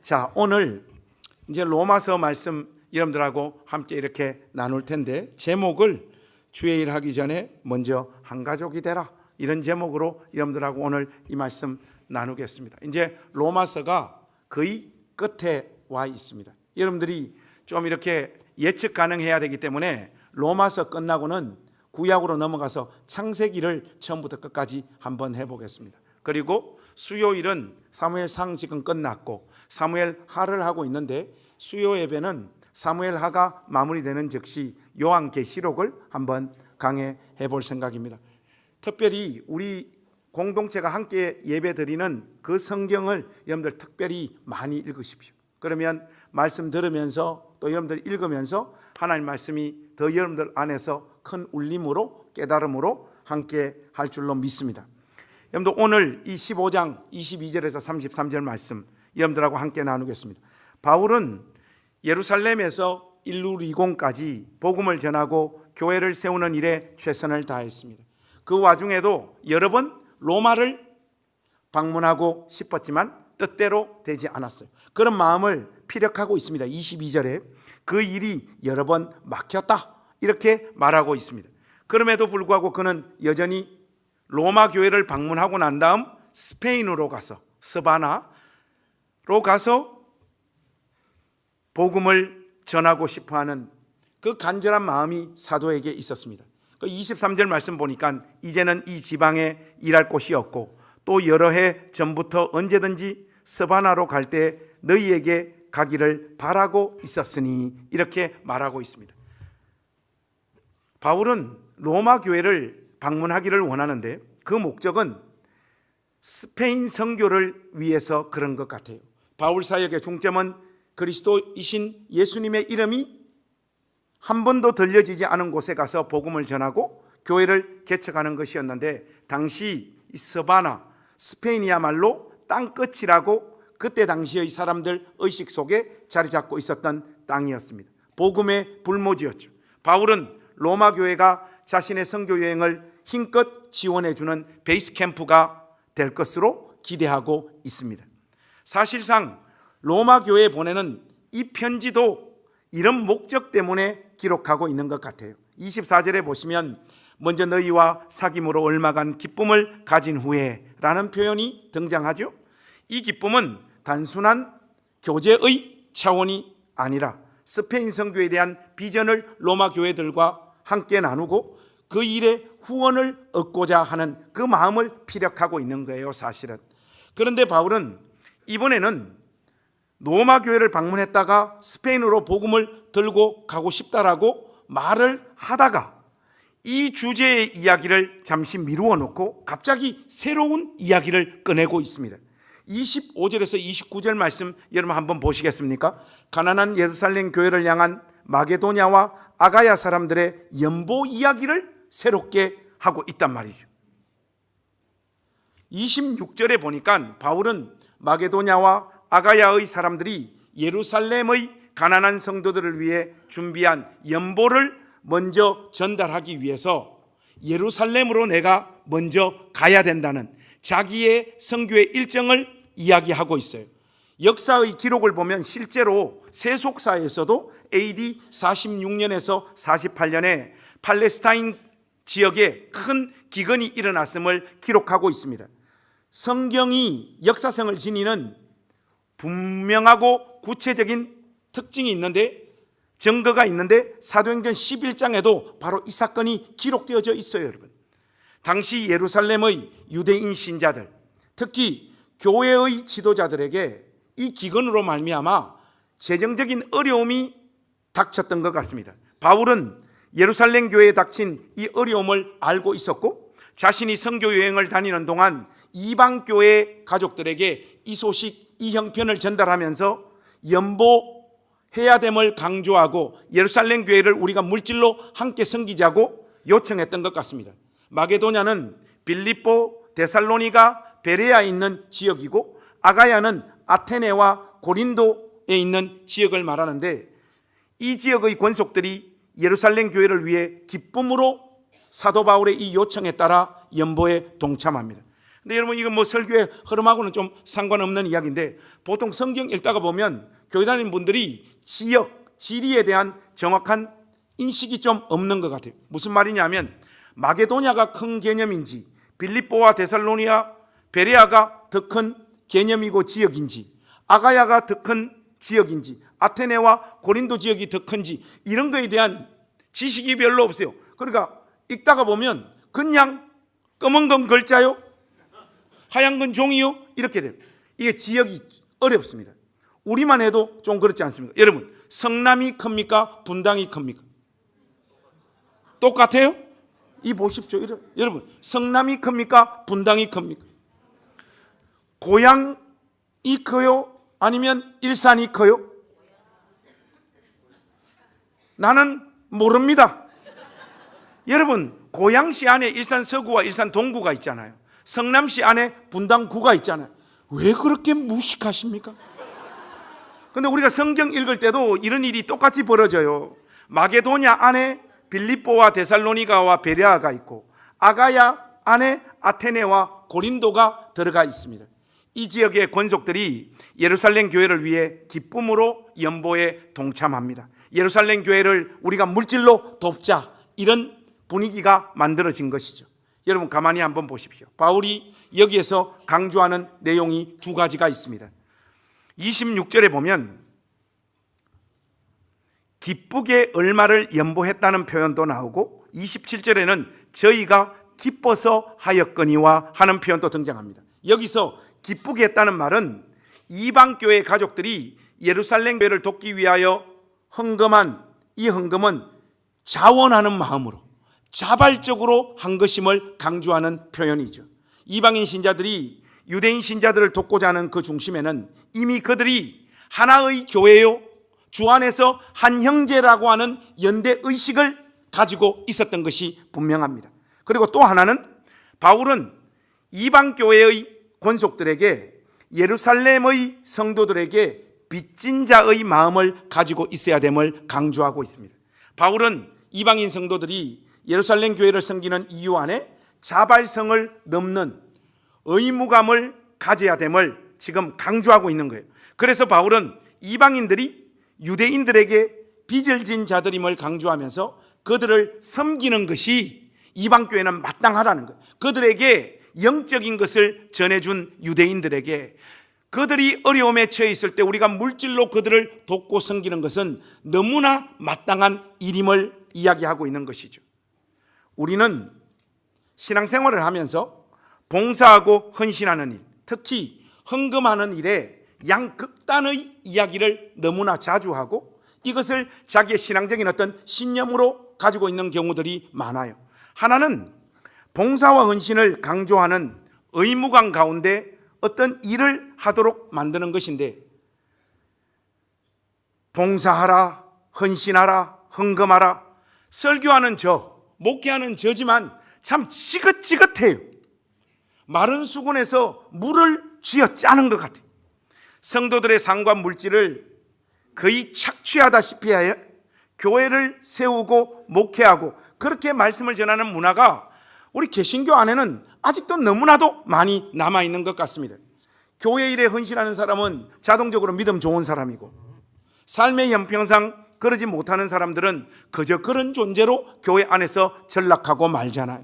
자, 오늘 이제 로마서 말씀 여러분들하고 함께 이렇게 나눌 텐데, 제목을 주의 일 하기 전에 먼저 한 가족이 되라, 이런 제목으로 여러분들하고 오늘 이 말씀 나누겠습니다. 이제 로마서가 거의 끝에 와 있습니다. 여러분들이 좀 이렇게 예측 가능해야 되기 때문에 로마서 끝나고는 구약으로 넘어가서 창세기를 처음부터 끝까지 한번 해보겠습니다. 그리고 수요일은 사무엘상 지금 끝났고 사무엘하를 하고 있는데, 수요 예배는 사무엘하가 마무리되는 즉시 요한계시록을 한번 강해해 볼 생각입니다. 특별히 우리 공동체가 함께 예배드리는 그 성경을 여러분들 특별히 많이 읽으십시오. 그러면 말씀 들으면서 또 여러분들 읽으면서 하나님 말씀이 더 여러분들 안에서 큰 울림으로 깨달음으로 함께 할 줄로 믿습니다. 여러분들 오늘 이 15장 22절에서 33절 말씀 여러분들하고 함께 나누겠습니다. 바울은 예루살렘에서 일루리곤까지 복음을 전하고 교회를 세우는 일에 최선을 다했습니다. 그 와중에도 여러 번 로마를 방문하고 싶었지만 뜻대로 되지 않았어요. 그런 마음을 피력하고 있습니다. 22절에 그 일이 여러 번 막혔다, 이렇게 말하고 있습니다. 그럼에도 불구하고 그는 여전히 로마 교회를 방문하고 난 다음 스페인으로 가서, 스바나로 가서 복음을 전하고 싶어하는 그 간절한 마음이 사도에게 있었습니다. 23절 말씀 보니까 이제는 이 지방에 일할 곳이 없고 또 여러 해 전부터 언제든지 스바나로 갈 때 너희에게 가기를 바라고 있었으니, 이렇게 말하고 있습니다. 바울은 로마 교회를 방문하기를 원하는데 그 목적은 스페인 선교를 위해서 그런 것 같아요. 바울 사역의 중점은 그리스도이신 예수님의 이름이 한 번도 들려지지 않은 곳에 가서 복음을 전하고 교회를 개척하는 것이었는데, 당시 이 스바나, 스페인이야말로 땅끝이라고 그때 당시의 사람들 의식 속에 자리 잡고 있었던 땅이었습니다. 복음의 불모지였죠. 바울은 로마 교회가 자신의 선교 여행을 힘껏 지원해주는 베이스 캠프가 될 것으로 기대하고 있습니다. 사실상 로마 교회에 보내는 이 편지도 이런 목적 때문에 기록하고 있는 것 같아요. 24절에 보시면 먼저 너희와 사귐으로 얼마간 기쁨을 가진 후에 라는 표현이 등장하죠. 이 기쁨은 단순한 교제의 차원이 아니라 스페인 선교에 대한 비전을 로마 교회들과 함께 나누고 그 일에 후원을 얻고자 하는 그 마음을 피력하고 있는 거예요, 사실은. 그런데 바울은 이번에는 로마 교회를 방문했다가 스페인으로 복음을 들고 가고 싶다라고 말을 하다가 이 주제의 이야기를 잠시 미루어 놓고 갑자기 새로운 이야기를 꺼내고 있습니다. 25절에서 29절 말씀 여러분 한번 보시겠습니까? 가난한 예루살렘 교회를 향한 마게도냐와 아가야 사람들의 연보 이야기를 새롭게 하고 있단 말이죠. 26절에 보니까 바울은 마게도냐와 아가야의 사람들이 예루살렘의 가난한 성도들을 위해 준비한 연보를 먼저 전달하기 위해서 예루살렘으로 내가 먼저 가야 된다는 자기의 선교의 일정을 이야기하고 있어요. 역사의 기록을 보면 실제로 세속사에서도 AD 46년에서 48년에 팔레스타인 지역에 큰 기근이 일어났음을 기록하고 있습니다. 성경이 역사성을 지니는 분명하고 구체적인 특징이 있는데, 증거가 있는데, 사도행전 11장에도 바로 이 사건이 기록되어져 있어요, 여러분. 당시 예루살렘의 유대인 신자들, 특히 교회의 지도자들에게 이 기근으로 말미암아 재정적인 어려움이 닥쳤던 것 같습니다. 바울은 예루살렘 교회에 닥친 이 어려움을 알고 있었고, 자신이 선교 여행을 다니는 동안 이방 교회 가족들에게 이 소식, 이 형편을 전달하면서 연보해야 됨을 강조하고 예루살렘 교회를 우리가 물질로 함께 섬기자고 요청했던 것 같습니다. 마게도냐는 빌립보, 데살로니가, 베레아에 있는 지역이고, 아가야는 아테네와 고린도에 있는 지역을 말하는데, 이 지역의 권속들이 예루살렘 교회를 위해 기쁨으로 사도 바울의 이 요청에 따라 연보에 동참합니다. 근데 여러분 이건 뭐 설교의 흐름하고는 좀 상관없는 이야기인데, 보통 성경 읽다가 보면 교회 다니는 분들이 지역, 지리에 대한 정확한 인식이 좀 없는 것 같아요. 무슨 말이냐면 마게도냐가 큰 개념인지, 빌립보와 데살로니아, 베레아가 더 큰 개념이고 지역인지, 아가야가 더 큰 지역인지, 아테네와 고린도 지역이 더 큰지, 이런 거에 대한 지식이 별로 없어요. 그러니까 읽다가 보면 그냥 검은 건 글자요, 하얀 건 종이요, 이렇게 돼요. 이게 지역이 어렵습니다. 우리만 해도 좀 그렇지 않습니까? 여러분, 성남이 큽니까? 분당이 큽니까? 똑같아요? 이 보십시오. 여러분, 성남이 큽니까? 분당이 큽니까? 고양이 커요? 아니면 일산이 커요? 나는 모릅니다. 여러분, 고양시 안에 일산 서구와 일산 동구가 있잖아요. 성남시 안에 분당구가 있잖아요. 왜 그렇게 무식하십니까? 근데 우리가 성경 읽을 때도 이런 일이 똑같이 벌어져요. 마게도냐 안에 빌립보와 데살로니가와 베레아가 있고, 아가야 안에 아테네와 고린도가 들어가 있습니다. 이 지역의 권속들이 예루살렘 교회를 위해 기쁨으로 연보에 동참합니다. 예루살렘 교회를 우리가 물질로 돕자, 이런 분위기가 만들어진 것이죠. 여러분 가만히 한번 보십시오. 바울이 여기에서 강조하는 내용이 두 가지가 있습니다. 26절에 보면 기쁘게 얼마를 연보했다는 표현도 나오고, 27절에는 저희가 기뻐서 하였거니와 하는 표현도 등장합니다. 여기서 기쁘게 했다는 말은 이방교회 가족들이 예루살렘 교회를 돕기 위하여 헌금한 이 헌금은 자원하는 마음으로 자발적으로 한 것임을 강조하는 표현이죠. 이방인 신자들이 유대인 신자들을 돕고자 하는 그 중심에는 이미 그들이 하나의 교회요, 주 안에서 한 형제라고 하는 연대 의식을 가지고 있었던 것이 분명합니다. 그리고 또 하나는 바울은 이방 교회의 권속들에게, 예루살렘의 성도들에게 빚진 자의 마음을 가지고 있어야 됨을 강조하고 있습니다. 바울은 이방인 성도들이 예루살렘 교회를 섬기는 이유 안에 자발성을 넘는 의무감을 가져야 됨을 지금 강조하고 있는 거예요. 그래서 바울은 이방인들이 유대인들에게 빚을 진 자들임을 강조하면서 그들을 섬기는 것이 이방교회는 마땅하다는 거예요. 그들에게 영적인 것을 전해준 유대인들에게 그들이 어려움에 처해 있을 때 우리가 물질로 그들을 돕고 섬기는 것은 너무나 마땅한 일임을 이야기하고 있는 것이죠. 우리는 신앙생활을 하면서 봉사하고 헌신하는 일, 특히 헌금하는 일에 양극단의 이야기를 너무나 자주 하고, 이것을 자기의 신앙적인 어떤 신념으로 가지고 있는 경우들이 많아요. 하나는 봉사와 헌신을 강조하는 의무감 가운데 어떤 일을 하도록 만드는 것인데, 봉사하라, 헌신하라, 헌금하라, 설교하는 저, 목회하는 저지만 참 지긋지긋해요. 마른 수건에서 물을 쥐어 짜는 것 같아요. 성도들의 상관 물질을 거의 착취하다시피 하여 교회를 세우고 목회하고 그렇게 말씀을 전하는 문화가 우리 개신교 안에는 아직도 너무나도 많이 남아있는 것 같습니다. 교회 일에 헌신하는 사람은 자동적으로 믿음 좋은 사람이고, 삶의 형평상 그러지 못하는 사람들은 그저 그런 존재로 교회 안에서 전락하고 말잖아요.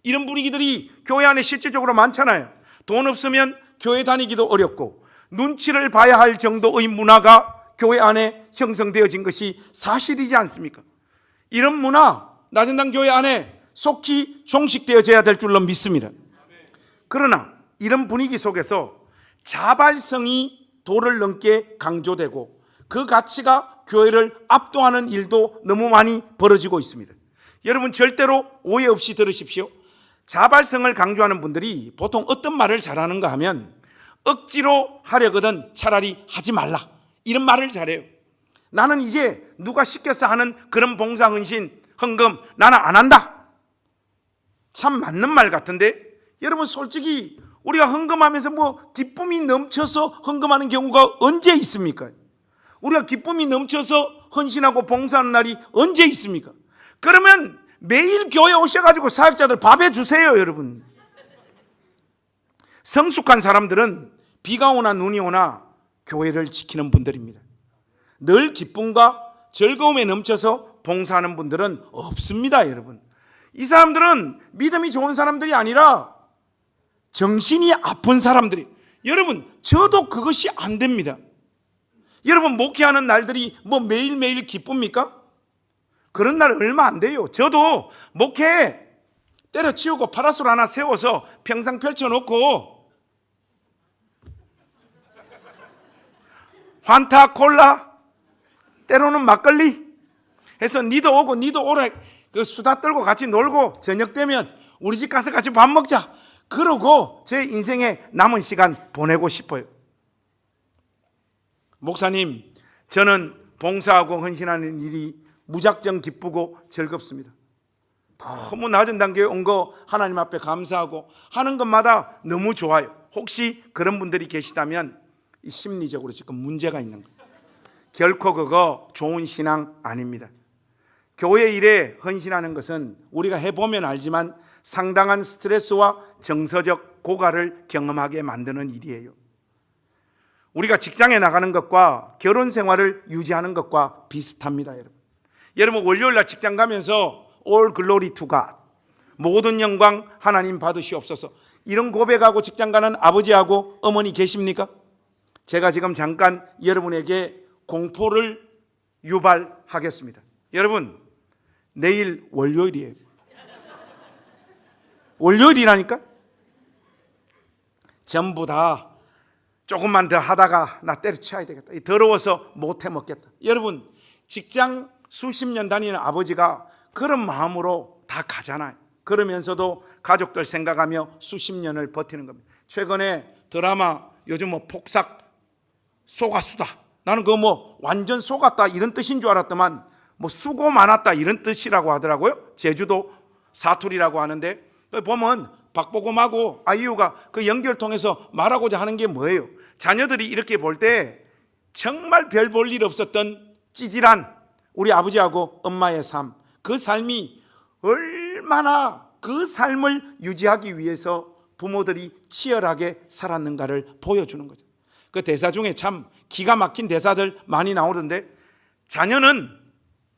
이런 분위기들이 교회 안에 실질적으로 많잖아요. 돈 없으면 교회 다니기도 어렵고 눈치를 봐야 할 정도의 문화가 교회 안에 형성되어진 것이 사실이지 않습니까? 이런 문화, 나전당 교회 안에 속히 종식되어져야 될 줄로 믿습니다. 그러나 이런 분위기 속에서 자발성이 도를 넘게 강조되고 그 가치가 교회를 압도하는 일도 너무 많이 벌어지고 있습니다. 여러분 절대로 오해 없이 들으십시오. 자발성을 강조하는 분들이 보통 어떤 말을 잘하는가 하면 억지로 하려거든 차라리 하지 말라, 이런 말을 잘해요. 나는 이제 누가 시켜서 하는 그런 봉사, 헌신, 헌금 나는 안 한다. 참 맞는 말 같은데, 여러분 솔직히 우리가 헌금하면서 뭐 기쁨이 넘쳐서 헌금하는 경우가 언제 있습니까? 우리가 기쁨이 넘쳐서 헌신하고 봉사하는 날이 언제 있습니까? 그러면 매일 교회 오셔가지고 사역자들 밥 해주세요, 여러분. 성숙한 사람들은 비가 오나 눈이 오나 교회를 지키는 분들입니다. 늘 기쁨과 즐거움에 넘쳐서 봉사하는 분들은 없습니다, 여러분. 이 사람들은 믿음이 좋은 사람들이 아니라 정신이 아픈 사람들이. 여러분, 저도 그것이 안 됩니다. 여러분, 목회하는 날들이 뭐 매일매일 기쁩니까? 그런 날 얼마 안 돼요. 저도 목회 때려치우고 파라솔 하나 세워서 평상 펼쳐놓고 환타, 콜라, 때로는 막걸리 해서 니도 오고 니도 오래 그 수다 떨고 같이 놀고 저녁 되면 우리 집 가서 같이 밥 먹자. 그러고 제 인생의 남은 시간 보내고 싶어요. 목사님, 저는 봉사하고 헌신하는 일이 무작정 기쁘고 즐겁습니다. 너무 낮은 단계에 온 거 하나님 앞에 감사하고 하는 것마다 너무 좋아요. 혹시 그런 분들이 계시다면 이 심리적으로 지금 문제가 있는 거예요. 결코 그거 좋은 신앙 아닙니다. 교회 일에 헌신하는 것은 우리가 해보면 알지만 상당한 스트레스와 정서적 고갈을 경험하게 만드는 일이에요. 우리가 직장에 나가는 것과 결혼 생활을 유지하는 것과 비슷합니다, 여러분. 여러분, 월요일 날 직장 가면서 All glory to God, 모든 영광 하나님 받으시옵소서, 이런 고백하고 직장 가는 아버지하고 어머니 계십니까? 제가 지금 잠깐 여러분에게 공포를 유발하겠습니다. 여러분, 내일 월요일이에요. 월요일이라니까? 전부 다 조금만 더 하다가 나 때려쳐야 되겠다, 더러워서 못해 먹겠다. 여러분, 직장 수십 년 다니는 아버지가 그런 마음으로 다 가잖아요. 그러면서도 가족들 생각하며 수십 년을 버티는 겁니다. 최근에 드라마 요즘 뭐 폭삭 속았수다, 나는 그거 뭐 완전 속았다 이런 뜻인 줄 알았더만 뭐 수고 많았다 이런 뜻이라고 하더라고요. 제주도 사투리라고 하는데, 보면 박보검하고 아이유가 그 연결 통해서 말하고자 하는 게 뭐예요? 자녀들이 이렇게 볼 때 정말 별 볼 일 없었던 찌질한 우리 아버지하고 엄마의 삶, 그 삶이 얼마나 그 삶을 유지하기 위해서 부모들이 치열하게 살았는가를 보여주는 거죠. 그 대사 중에 참 기가 막힌 대사들 많이 나오던데, 자녀는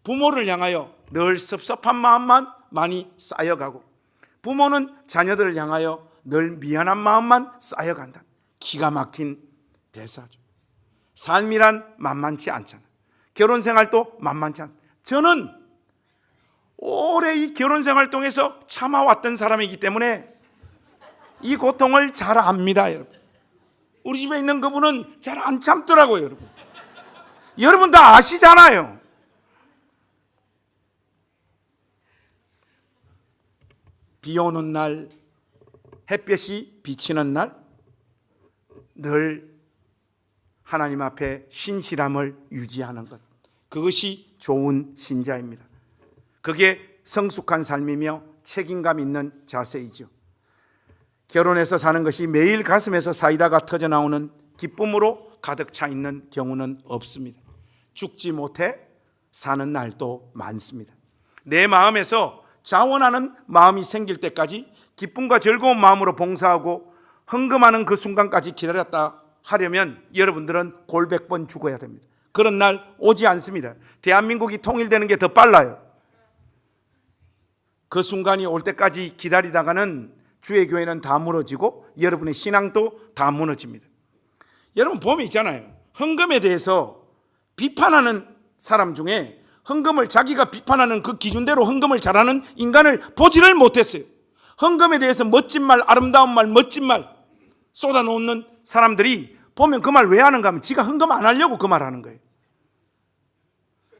부모를 향하여 늘 섭섭한 마음만 많이 쌓여가고 부모는 자녀들을 향하여 늘 미안한 마음만 쌓여간다. 기가 막힌 대사죠. 삶이란 만만치 않잖아. 결혼 생활도 만만치 않아. 저는 오래 이 결혼 생활 통해서 참아왔던 사람이기 때문에 이 고통을 잘 압니다, 여러분. 우리 집에 있는 그분은 잘 안 참더라고요, 여러분. 여러분 다 아시잖아요. 비 오는 날, 햇볕이 비치는 날, 늘 하나님 앞에 신실함을 유지하는 것, 그것이 좋은 신자입니다. 그게 성숙한 삶이며 책임감 있는 자세이죠. 결혼해서 사는 것이 매일 가슴에서 사이다가 터져나오는 기쁨으로 가득 차 있는 경우는 없습니다. 죽지 못해 사는 날도 많습니다. 내 마음에서 자원하는 마음이 생길 때까지 기쁨과 즐거운 마음으로 봉사하고 헌금하는 그 순간까지 기다렸다 하려면 여러분들은 골백번 죽어야 됩니다. 그런 날 오지 않습니다. 대한민국이 통일되는 게 더 빨라요. 그 순간이 올 때까지 기다리다가는 주의 교회는 다 무너지고 여러분의 신앙도 다 무너집니다. 여러분 보면 있잖아요. 헌금에 대해서 비판하는 사람 중에 헌금을 자기가 비판하는 그 기준대로 헌금을 잘하는 인간을 보지를 못했어요. 헌금에 대해서 멋진 말, 아름다운 말, 멋진 말 쏟아놓는 사람들이 보면 그 말 왜 하는가 하면 지가 헌금 안 하려고 그 말 하는 거예요.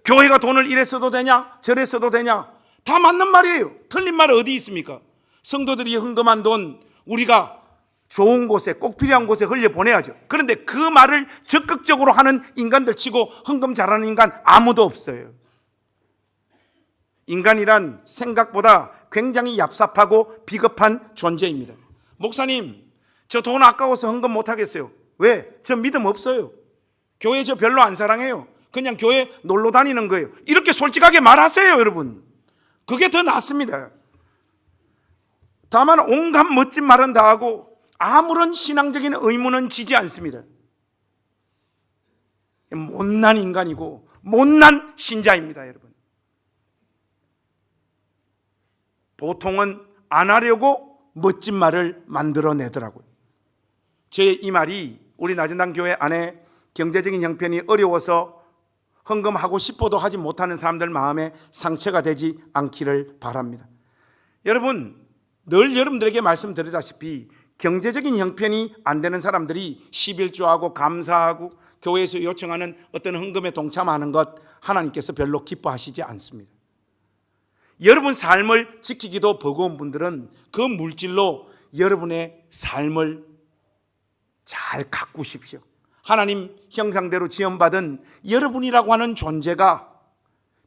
교회가 돈을 이래 써도 되냐 저래 써도 되냐 다 맞는 말이에요. 틀린 말 어디 있습니까? 성도들이 헌금한 돈 우리가 좋은 곳에 꼭 필요한 곳에 흘려보내야죠. 그런데 그 말을 적극적으로 하는 인간들 치고 헌금 잘하는 인간 아무도 없어요. 인간이란 생각보다 굉장히 얍삽하고 비겁한 존재입니다. 목사님, 저 돈 아까워서 헌금 못하겠어요. 왜? 저 믿음 없어요. 교회 저 별로 안 사랑해요. 그냥 교회 놀러 다니는 거예요. 이렇게 솔직하게 말하세요, 여러분. 그게 더 낫습니다. 다만 온갖 멋진 말은 다 하고 아무런 신앙적인 의무는 지지 않습니다. 못난 인간이고 못난 신자입니다, 여러분. 보통은 안 하려고 멋진 말을 만들어내더라고요. 제 이 말이 우리 나전당 교회 안에 경제적인 형편이 어려워서 헌금하고 싶어도 하지 못하는 사람들 마음에 상처가 되지 않기를 바랍니다. 여러분, 늘 여러분들에게 말씀드리다시피 경제적인 형편이 안 되는 사람들이 11조하고 감사하고 교회에서 요청하는 어떤 헌금에 동참하는 것 하나님께서 별로 기뻐하시지 않습니다. 여러분 삶을 지키기도 버거운 분들은 그 물질로 여러분의 삶을 잘 가꾸십시오. 하나님 형상대로 지음받은 여러분이라고 하는 존재가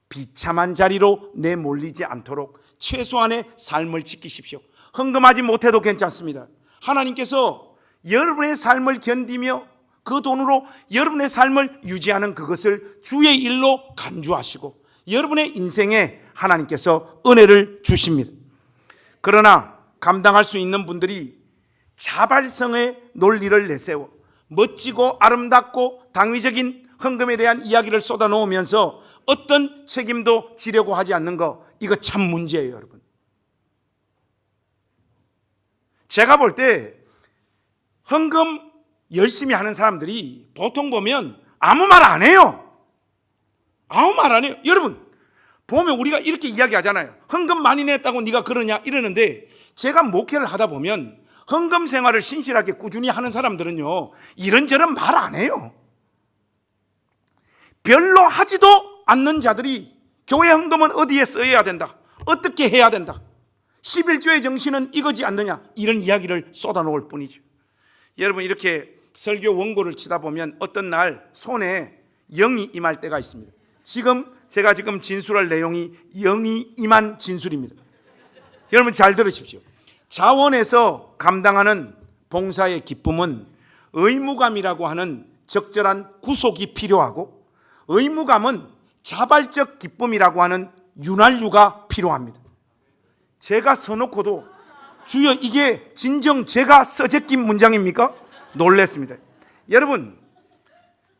비참한 자리로 내몰리지 않도록 최소한의 삶을 지키십시오. 헌금하지 못해도 괜찮습니다. 하나님께서 여러분의 삶을 견디며 그 돈으로 여러분의 삶을 유지하는 그것을 주의 일로 간주하시고 여러분의 인생에 하나님께서 은혜를 주십니다. 그러나 감당할 수 있는 분들이 자발성의 논리를 내세워 멋지고 아름답고 당위적인 헌금에 대한 이야기를 쏟아놓으면서 어떤 책임도 지려고 하지 않는 거, 이거 참 문제예요, 여러분. 제가 볼 때 헌금 열심히 하는 사람들이 보통 보면 아무 말 안 해요. 아무 말 안 해요. 여러분 보면 우리가 이렇게 이야기하잖아요. 헌금 많이 냈다고 네가 그러냐 이러는데, 제가 목회를 하다 보면 헌금 생활을 신실하게 꾸준히 하는 사람들은요, 이런저런 말 안 해요. 별로 하지도 않는 자들이 교회 헌금은 어디에 써야 된다, 어떻게 해야 된다, 11조의 정신은 이거지 않느냐, 이런 이야기를 쏟아놓을 뿐이죠. 여러분 이렇게 설교 원고를 치다 보면 어떤 날 손에 영이 임할 때가 있습니다. 제가 지금 진술할 내용이 영이 임한 진술입니다. 여러분 잘 들으십시오. 자원에서 감당하는 봉사의 기쁨은 의무감이라고 하는 적절한 구속이 필요하고, 의무감은 자발적 기쁨이라고 하는 윤활유가 필요합니다. 제가 써놓고도 주여 이게 진정 제가 써제낀 문장입니까? 놀랬습니다. 여러분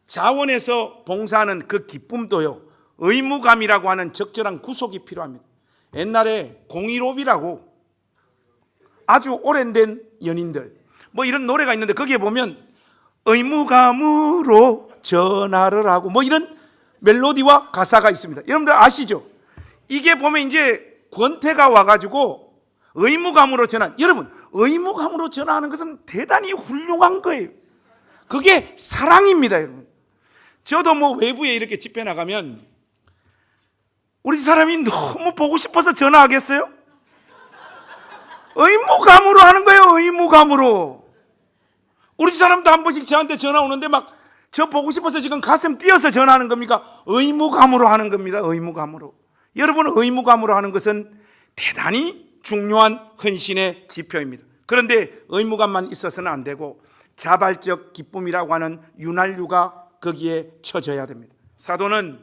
자원에서 봉사하는 그 기쁨도요, 의무감이라고 하는 적절한 구속이 필요합니다. 옛날에 015B라고 아주 오랜된 연인들 뭐 이런 노래가 있는데, 거기에 보면 의무감으로 전화를 하고 뭐 이런 멜로디와 가사가 있습니다. 여러분들 아시죠? 이게 보면 이제 권태가 와가지고 의무감으로 전화. 여러분 의무감으로 전화하는 것은 대단히 훌륭한 거예요. 그게 사랑입니다, 여러분. 저도 뭐 외부에 이렇게 집회 나가면 우리 사람이 너무 보고 싶어서 전화하겠어요? 의무감으로 하는 거예요. 의무감으로. 우리 사람도 한 번씩 저한테 전화 오는데 막 저 보고 싶어서 지금 가슴 뛰어서 전화하는 겁니까? 의무감으로 하는 겁니다. 의무감으로. 여러분 의무감으로 하는 것은 대단히 중요한 헌신의 지표입니다. 그런데 의무감만 있어서는 안 되고 자발적 기쁨이라고 하는 윤활유가 거기에 쳐져야 됩니다. 사도는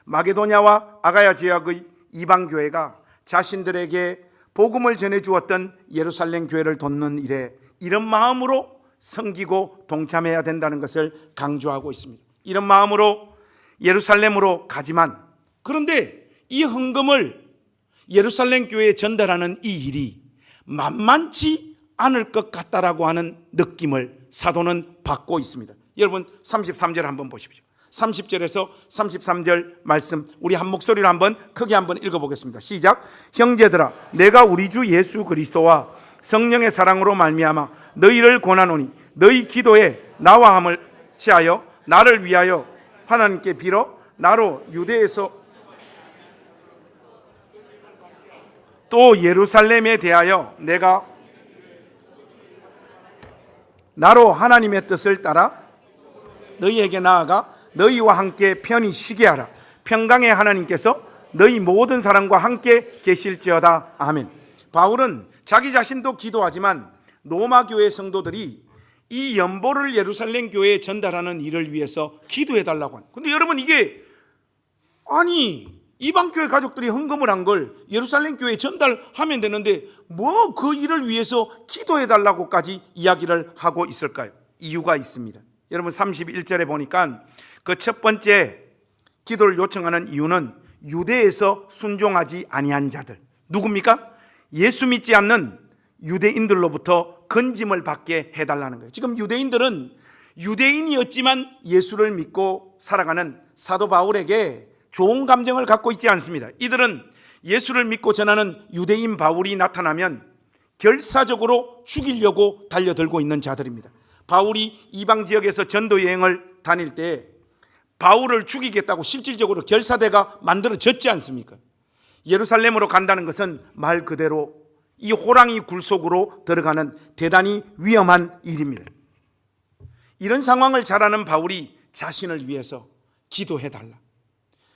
마게도냐와 아가야 지역의 이방 교회가 자신들에게 복음을 전해 주었던 예루살렘 교회를 돕는 일에 이런 마음으로 섬기고 동참해야 된다는 것을 강조하고 있습니다. 이런 마음으로 예루살렘으로 가지만, 그런데 이 헌금을 예루살렘 교회에 전달하는 이 일이 만만치 않을 것 같다라고 하는 느낌을 사도는 받고 있습니다. 여러분 33절 한번 보십시오. 30절에서 33절 말씀 우리 한 목소리로 한번 크게 한번 읽어보겠습니다. 시작. 형제들아, 내가 우리 주 예수 그리스도와 성령의 사랑으로 말미암아 너희를 권하노니 너희 기도에 나와 함을 취하여 나를 위하여 하나님께 빌어 나로 유대에서 또 예루살렘에 대하여 내가 나로 하나님의 뜻을 따라 너희에게 나아가 너희와 함께 편히 쉬게 하라. 평강의 하나님께서 너희 모든 사람과 함께 계실지어다. 아멘. 바울은 자기 자신도 기도하지만 로마 교회 성도들이 이 연보를 예루살렘 교회에 전달하는 일을 위해서 기도해 달라고 합니다. 근데 여러분 이게 아니 이방 교회 가족들이 헌금을 한 걸 예루살렘 교회에 전달하면 되는데 뭐 그 일을 위해서 기도해 달라고까지 이야기를 하고 있을까요? 이유가 있습니다. 여러분 31절에 보니까 그 첫 번째 기도를 요청하는 이유는 유대에서 순종하지 아니한 자들, 누굽니까? 예수 믿지 않는 유대인들로부터 건짐을 받게 해달라는 거예요. 지금 유대인들은 유대인이었지만 예수를 믿고 살아가는 사도 바울에게 좋은 감정을 갖고 있지 않습니다. 이들은 예수를 믿고 전하는 유대인 바울이 나타나면 결사적으로 죽이려고 달려들고 있는 자들입니다. 바울이 이방 지역에서 전도 여행을 다닐 때 바울을 죽이겠다고 실질적으로 결사대가 만들어졌지 않습니까? 예루살렘으로 간다는 것은 말 그대로 이 호랑이 굴 속으로 들어가는 대단히 위험한 일입니다. 이런 상황을 잘 아는 바울이 자신을 위해서 기도해달라,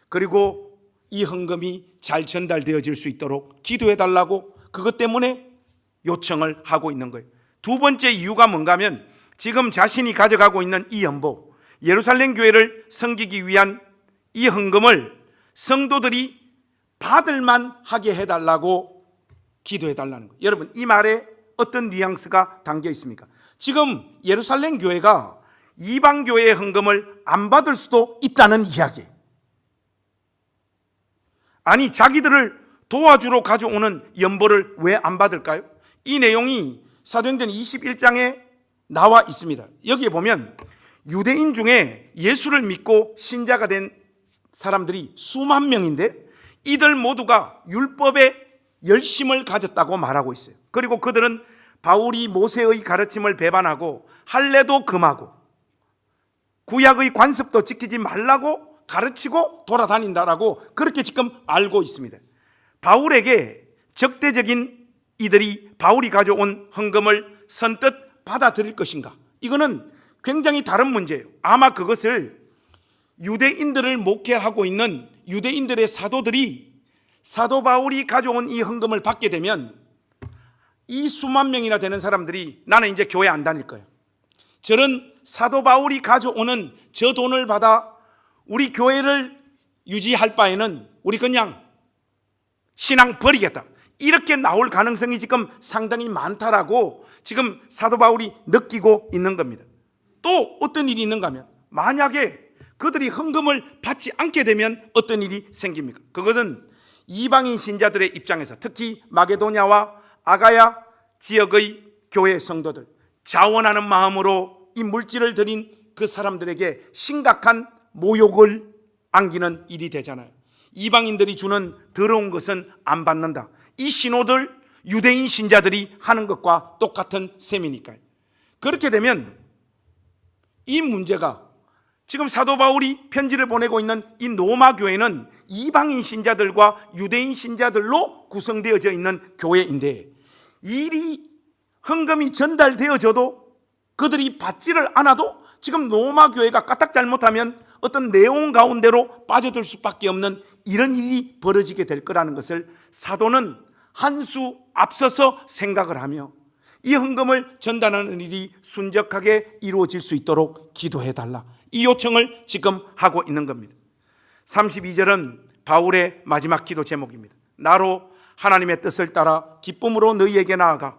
그리고 이 헌금이 잘 전달되어질 수 있도록 기도해달라고 그것 때문에 요청을 하고 있는 거예요. 두 번째 이유가 뭔가 하면 지금 자신이 가져가고 있는 이 연보, 예루살렘 교회를 섬기기 위한 이 헌금을 성도들이 받을만 하게 해달라고 기도해달라는 거예요. 여러분, 이 말에 어떤 뉘앙스가 담겨 있습니까? 지금 예루살렘 교회가 이방 교회의 헌금을 안 받을 수도 있다는 이야기예요. 아니, 자기들을 도와주러 가져오는 연보를 왜 안 받을까요? 이 내용이 사도행전 21장에 나와 있습니다. 여기에 보면 유대인 중에 예수를 믿고 신자가 된 사람들이 수만 명인데 이들 모두가 율법에 열심을 가졌다고 말하고 있어요. 그리고 그들은 바울이 모세의 가르침을 배반하고 할례도 금하고 구약의 관습도 지키지 말라고 가르치고 돌아다닌다라고 그렇게 지금 알고 있습니다. 바울에게 적대적인 이들이 바울이 가져온 헌금을 선뜻 받아들일 것인가? 이거는 굉장히 다른 문제예요. 아마 그것을 유대인들을 목회하고 있는 유대인들의 사도들이 사도 바울이 가져온 이 헌금을 받게 되면 이 수만 명이나 되는 사람들이 나는 이제 교회 안 다닐 거야, 저런 사도 바울이 가져오는 저 돈을 받아 우리 교회를 유지할 바에는 우리 그냥 신앙 버리겠다, 이렇게 나올 가능성이 지금 상당히 많다라고 지금 사도 바울이 느끼고 있는 겁니다. 또 어떤 일이 있는가 하면 만약에 그들이 헌금을 받지 않게 되면 어떤 일이 생깁니까? 그것은 이방인 신자들의 입장에서 특히 마게도냐와 아가야 지역의 교회 성도들, 자원하는 마음으로 이 물질을 드린 그 사람들에게 심각한 모욕을 안기는 일이 되잖아요. 이방인들이 주는 더러운 것은 안 받는다, 이 신호들 유대인 신자들이 하는 것과 똑같은 셈이니까요. 그렇게 되면 이 문제가 지금 사도 바울이 편지를 보내고 있는 이 로마 교회는 이방인 신자들과 유대인 신자들로 구성되어져 있는 교회인데 일이 헌금이 전달되어져도 그들이 받지를 않아도 지금 로마 교회가 까딱 잘못하면 어떤 내용 가운데로 빠져들 수밖에 없는 이런 일이 벌어지게 될 거라는 것을 사도는 한 수 앞서서 생각을 하며 이 헌금을 전달하는 일이 순적하게 이루어질 수 있도록 기도해달라, 이 요청을 지금 하고 있는 겁니다. 32절은 바울의 마지막 기도 제목입니다. 나로 하나님의 뜻을 따라 기쁨으로 너희에게 나아가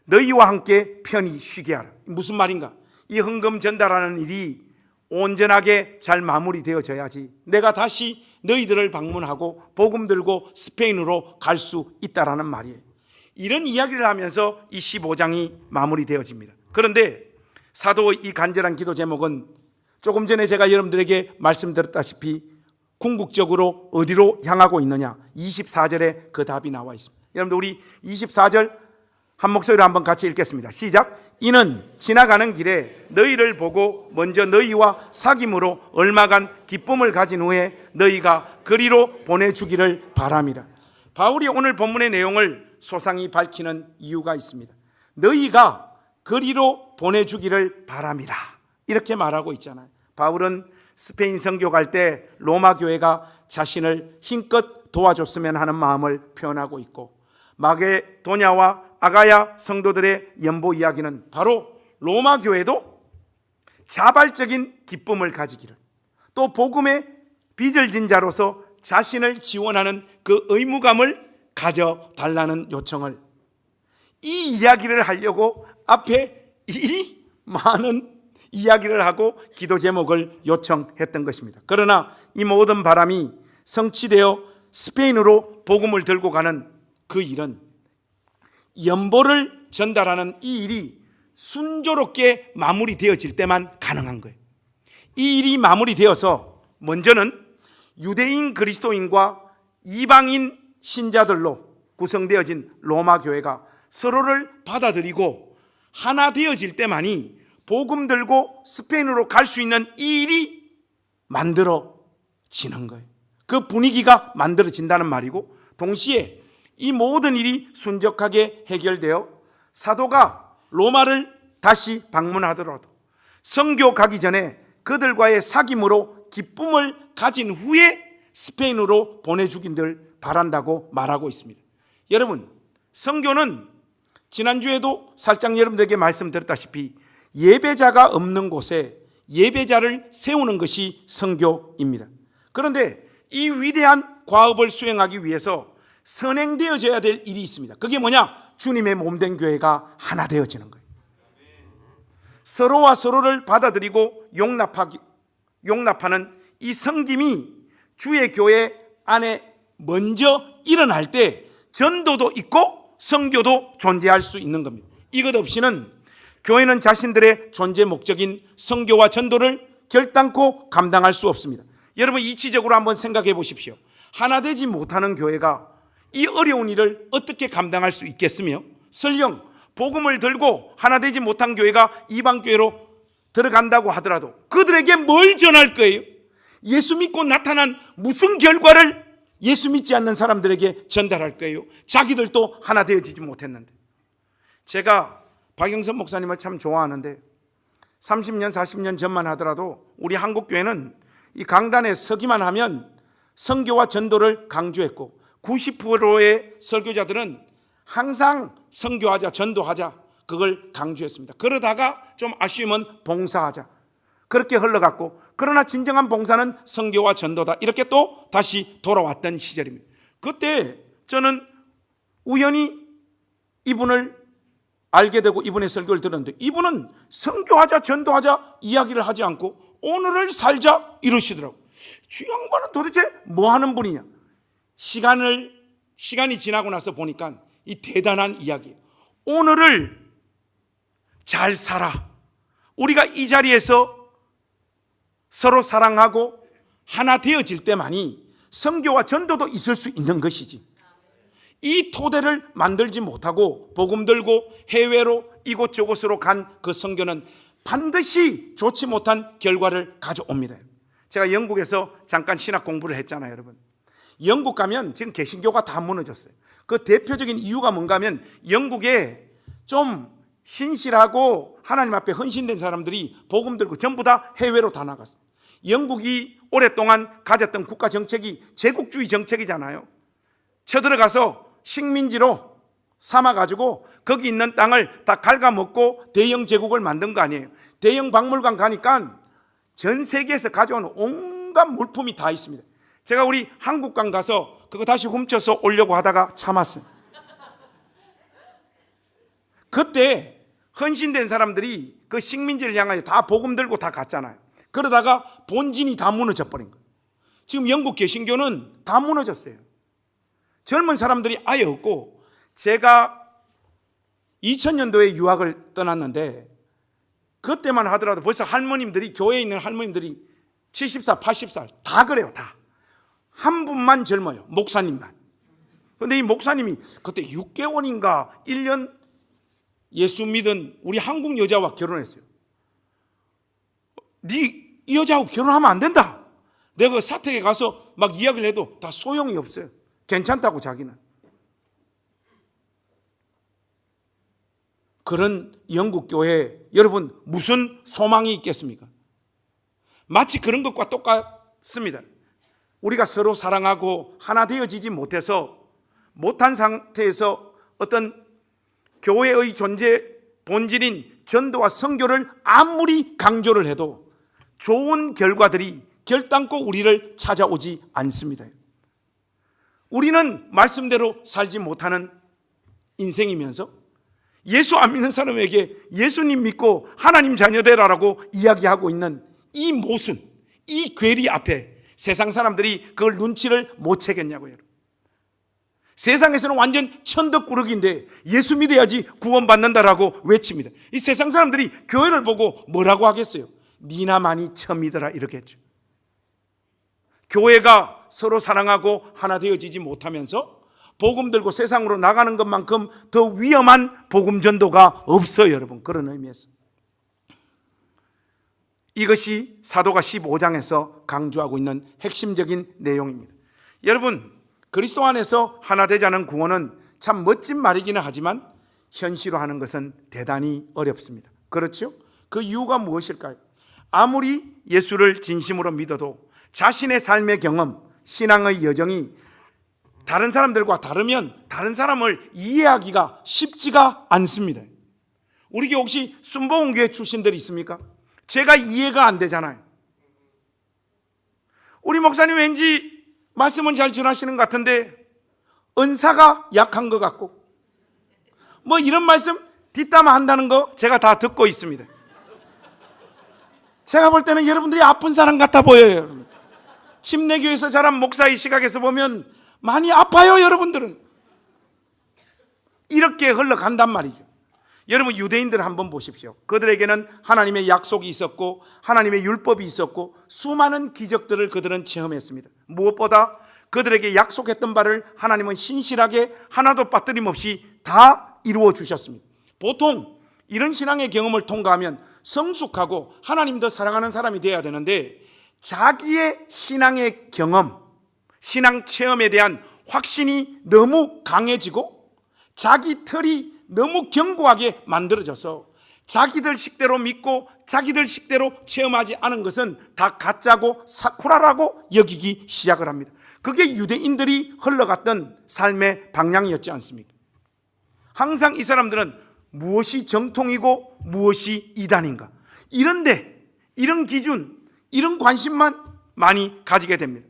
너희와 함께 편히 쉬게 하라. 무슨 말인가? 이 헌금 전달하는 일이 온전하게 잘 마무리되어져야지 내가 다시 너희들을 방문하고 복음 들고 스페인으로 갈 수 있다라는 말이에요. 이런 이야기를 하면서 이 15장이 마무리되어집니다. 그런데 사도의 이 간절한 기도 제목은 조금 전에 제가 여러분들에게 말씀드렸다시피 궁극적으로 어디로 향하고 있느냐, 24절에 그 답이 나와 있습니다. 여러분들 우리 24절 한 목소리로 한번 같이 읽겠습니다. 시작. 이는 지나가는 길에 너희를 보고 먼저 너희와 사귐으로 얼마간 기쁨을 가진 후에 너희가 그리로 보내주기를 바람이라. 바울이 오늘 본문의 내용을 소상히 밝히는 이유가 있습니다. 너희가 그리로 보내주기를 바람이라, 이렇게 말하고 있잖아요. 바울은 스페인 선교 갈 때 로마 교회가 자신을 힘껏 도와줬으면 하는 마음을 표현하고 있고, 마게도냐와 아가야 성도들의 연보 이야기는 바로 로마 교회도 자발적인 기쁨을 가지기를, 또 복음의 빚을 진 자로서 자신을 지원하는 그 의무감을 가져달라는 요청을, 이 이야기를 하려고 앞에 이 많은 이야기를 하고 기도 제목을 요청했던 것입니다. 그러나 이 모든 바람이 성취되어 스페인으로 복음을 들고 가는 그 일은, 연보를 전달하는 이 일이 순조롭게 마무리되어질 때만 가능한 거예요. 이 일이 마무리되어서 먼저는 유대인 그리스도인과 이방인 신자들로 구성되어진 로마 교회가 서로를 받아들이고 하나 되어질 때만이 복음 들고 스페인으로 갈 수 있는 이 일이 만들어지는 거예요. 그 분위기가 만들어진다는 말이고, 동시에 이 모든 일이 순적하게 해결되어 사도가 로마를 다시 방문하더라도 선교 가기 전에 그들과의 사귐으로 기쁨을 가진 후에 스페인으로 보내주기를 바란다고 말하고 있습니다. 여러분, 선교는 지난주에도 살짝 여러분들에게 말씀드렸다시피 예배자가 없는 곳에 예배자를 세우는 것이 선교입니다. 그런데 이 위대한 과업을 수행하기 위해서 선행되어져야 될 일이 있습니다. 그게 뭐냐? 주님의 몸된 교회가 하나 되어지는 거예요. 서로와 서로를 받아들이고 용납하는 이 섬김이 주의 교회 안에 먼저 일어날 때 전도도 있고 선교도 존재할 수 있는 겁니다. 이것 없이는 교회는 자신들의 존재 목적인 선교와 전도를 결단코 감당할 수 없습니다. 여러분, 이치적으로 한번 생각해 보십시오. 하나 되지 못하는 교회가 이 어려운 일을 어떻게 감당할 수 있겠으며, 설령 복음을 들고 하나 되지 못한 교회가 이방교회로 들어간다고 하더라도 그들에게 뭘 전할 거예요? 예수 믿고 나타난 무슨 결과를 예수 믿지 않는 사람들에게 전달할 거예요? 자기들도 하나 되어지지 못했는데. 제가 박영선 목사님을 참 좋아하는데 30년 40년 전만 하더라도 우리 한국교회는 이 강단에 서기만 하면 선교와 전도를 강조했고 90%의 설교자들은 항상 선교하자, 전도하자, 그걸 강조했습니다. 그러다가 좀 아쉬우면 봉사하자, 그렇게 흘러갔고, 그러나 진정한 봉사는 선교와 전도다, 이렇게 또 다시 돌아왔던 시절입니다. 그때 저는 우연히 이분을 알게 되고 이분의 설교를 들었는데, 이분은 선교하자, 전도하자 이야기를 하지 않고 오늘을 살자 이러시더라고요. 이 양반은 도대체 뭐 하는 분이냐? 시간이 지나고 나서 보니까 이 대단한 이야기예요. 오늘을 잘 살아. 우리가 이 자리에서 서로 사랑하고 하나 되어질 때만이 선교와 전도도 있을 수 있는 것이지, 이 토대를 만들지 못하고 복음 들고 해외로 이곳저곳으로 간 그 선교는 반드시 좋지 못한 결과를 가져옵니다. 제가 영국에서 잠깐 신학 공부를 했잖아요, 여러분. 영국 가면 지금 개신교가 다 무너졌어요. 그 대표적인 이유가 뭔가 하면 영국에 좀 신실하고 하나님 앞에 헌신된 사람들이 복음 들고 전부 다 해외로 다 나갔어요. 영국이 오랫동안 가졌던 국가 정책이 제국주의 정책이잖아요. 쳐들어가서 식민지로 삼아가지고 거기 있는 땅을 다 갉아먹고 대영 제국을 만든 거 아니에요. 대영 박물관 가니까 전 세계에서 가져온 온갖 물품이 다 있습니다. 제가 우리 한국관 가서 그거 다시 훔쳐서 오려고 하다가 참았어요. 그때 헌신된 사람들이 그 식민지를 향하여 다 복음 들고 다 갔잖아요. 그러다가 본진이 다 무너져 버린 거예요. 지금 영국 개신교는 다 무너졌어요. 젊은 사람들이 아예 없고, 제가 2000년도에 유학을 떠났는데 그때만 하더라도 벌써 할머님들이, 교회에 있는 할머님들이 70살, 80살 다 그래요. 다. 한 분만 젊어요. 목사님만. 그런데 이 목사님이 그때 6개월인가 1년 예수 믿은 우리 한국 여자와 결혼했어요. 네 이 여자하고 결혼하면 안 된다. 내가 사택에 가서 막 이야기를 해도 다 소용이 없어요. 괜찮다고 자기는. 그런 영국 교회에 여러분 무슨 소망이 있겠습니까? 마치 그런 것과 똑같습니다. 우리가 서로 사랑하고 하나 되어지지 못한 상태에서 어떤 교회의 존재 본질인 전도와 선교를 아무리 강조를 해도 좋은 결과들이 결단코 우리를 찾아오지 않습니다. 우리는 말씀대로 살지 못하는 인생이면서 예수 안 믿는 사람에게 예수님 믿고 하나님 자녀 되라라고 이야기하고 있는 이 모순, 이 괴리 앞에 세상 사람들이 그걸 눈치를 못 채겠냐고요. 세상에서는 완전 천덕꾸러기인데 예수 믿어야지 구원받는다라고 외칩니다. 이 세상 사람들이 교회를 보고 뭐라고 하겠어요? 니나 많이 처음 믿어라 이렇게 했죠. 교회가 서로 사랑하고 하나 되어지지 못하면서 복음 들고 세상으로 나가는 것만큼 더 위험한 복음 전도가 없어요, 여러분. 그런 의미에서 이것이 사도가 15장에서 강조하고 있는 핵심적인 내용입니다. 여러분, 그리스도 안에서 하나 되자는 구원은 참 멋진 말이기는 하지만 현실화하는 것은 대단히 어렵습니다. 그렇죠? 그 이유가 무엇일까요? 아무리 예수를 진심으로 믿어도 자신의 삶의 경험, 신앙의 여정이 다른 사람들과 다르면 다른 사람을 이해하기가 쉽지가 않습니다. 우리 교회 혹시 순복음교회 출신들이 있습니까? 제가 이해가 안 되잖아요. 우리 목사님 왠지 말씀은 잘 전하시는 것 같은데 은사가 약한 것 같고 뭐 이런 말씀 뒷담화 한다는 거 제가 다 듣고 있습니다. 제가 볼 때는 여러분들이 아픈 사람 같아 보여요. 여러분. 침례교에서 자란 목사의 시각에서 보면 많이 아파요. 여러분들은 이렇게 흘러간단 말이죠. 여러분, 유대인들을 한번 보십시오. 그들에게는 하나님의 약속이 있었고 하나님의 율법이 있었고 수많은 기적들을 그들은 체험했습니다. 무엇보다 그들에게 약속했던 바를 하나님은 신실하게 하나도 빠뜨림없이 다 이루어 주셨습니다. 보통 이런 신앙의 경험을 통과하면 성숙하고 하나님 더 사랑하는 사람이 되어야 되는데 자기의 신앙의 경험, 신앙 체험에 대한 확신이 너무 강해지고 자기 틀이 너무 견고하게 만들어져서 자기들 식대로 믿고 자기들 식대로 체험하지 않은 것은 다 가짜고 사쿠라라고 여기기 시작을 합니다. 그게 유대인들이 흘러갔던 삶의 방향이었지 않습니까? 항상 이 사람들은 무엇이 정통이고 무엇이 이단인가, 이런데 이런 기준, 이런 관심만 많이 가지게 됩니다.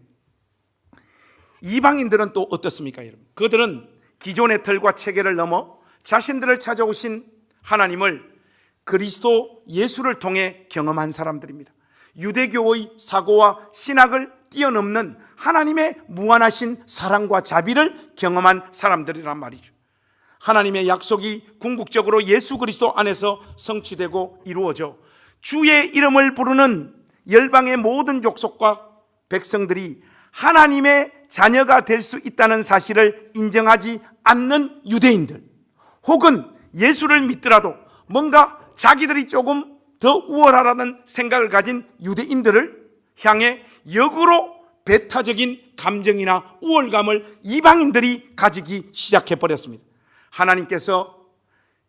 이방인들은 또 어떻습니까, 여러분? 그들은 기존의 틀과 체계를 넘어 자신들을 찾아오신 하나님을 그리스도 예수를 통해 경험한 사람들입니다. 유대교의 사고와 신학을 뛰어넘는 하나님의 무한하신 사랑과 자비를 경험한 사람들이란 말이죠. 하나님의 약속이 궁극적으로 예수 그리스도 안에서 성취되고 이루어져 주의 이름을 부르는 열방의 모든 족속과 백성들이 하나님의 자녀가 될 수 있다는 사실을 인정하지 않는 유대인들, 혹은 예수를 믿더라도 뭔가 자기들이 조금 더 우월하다는 생각을 가진 유대인들을 향해 역으로 배타적인 감정이나 우월감을 이방인들이 가지기 시작해버렸습니다. 하나님께서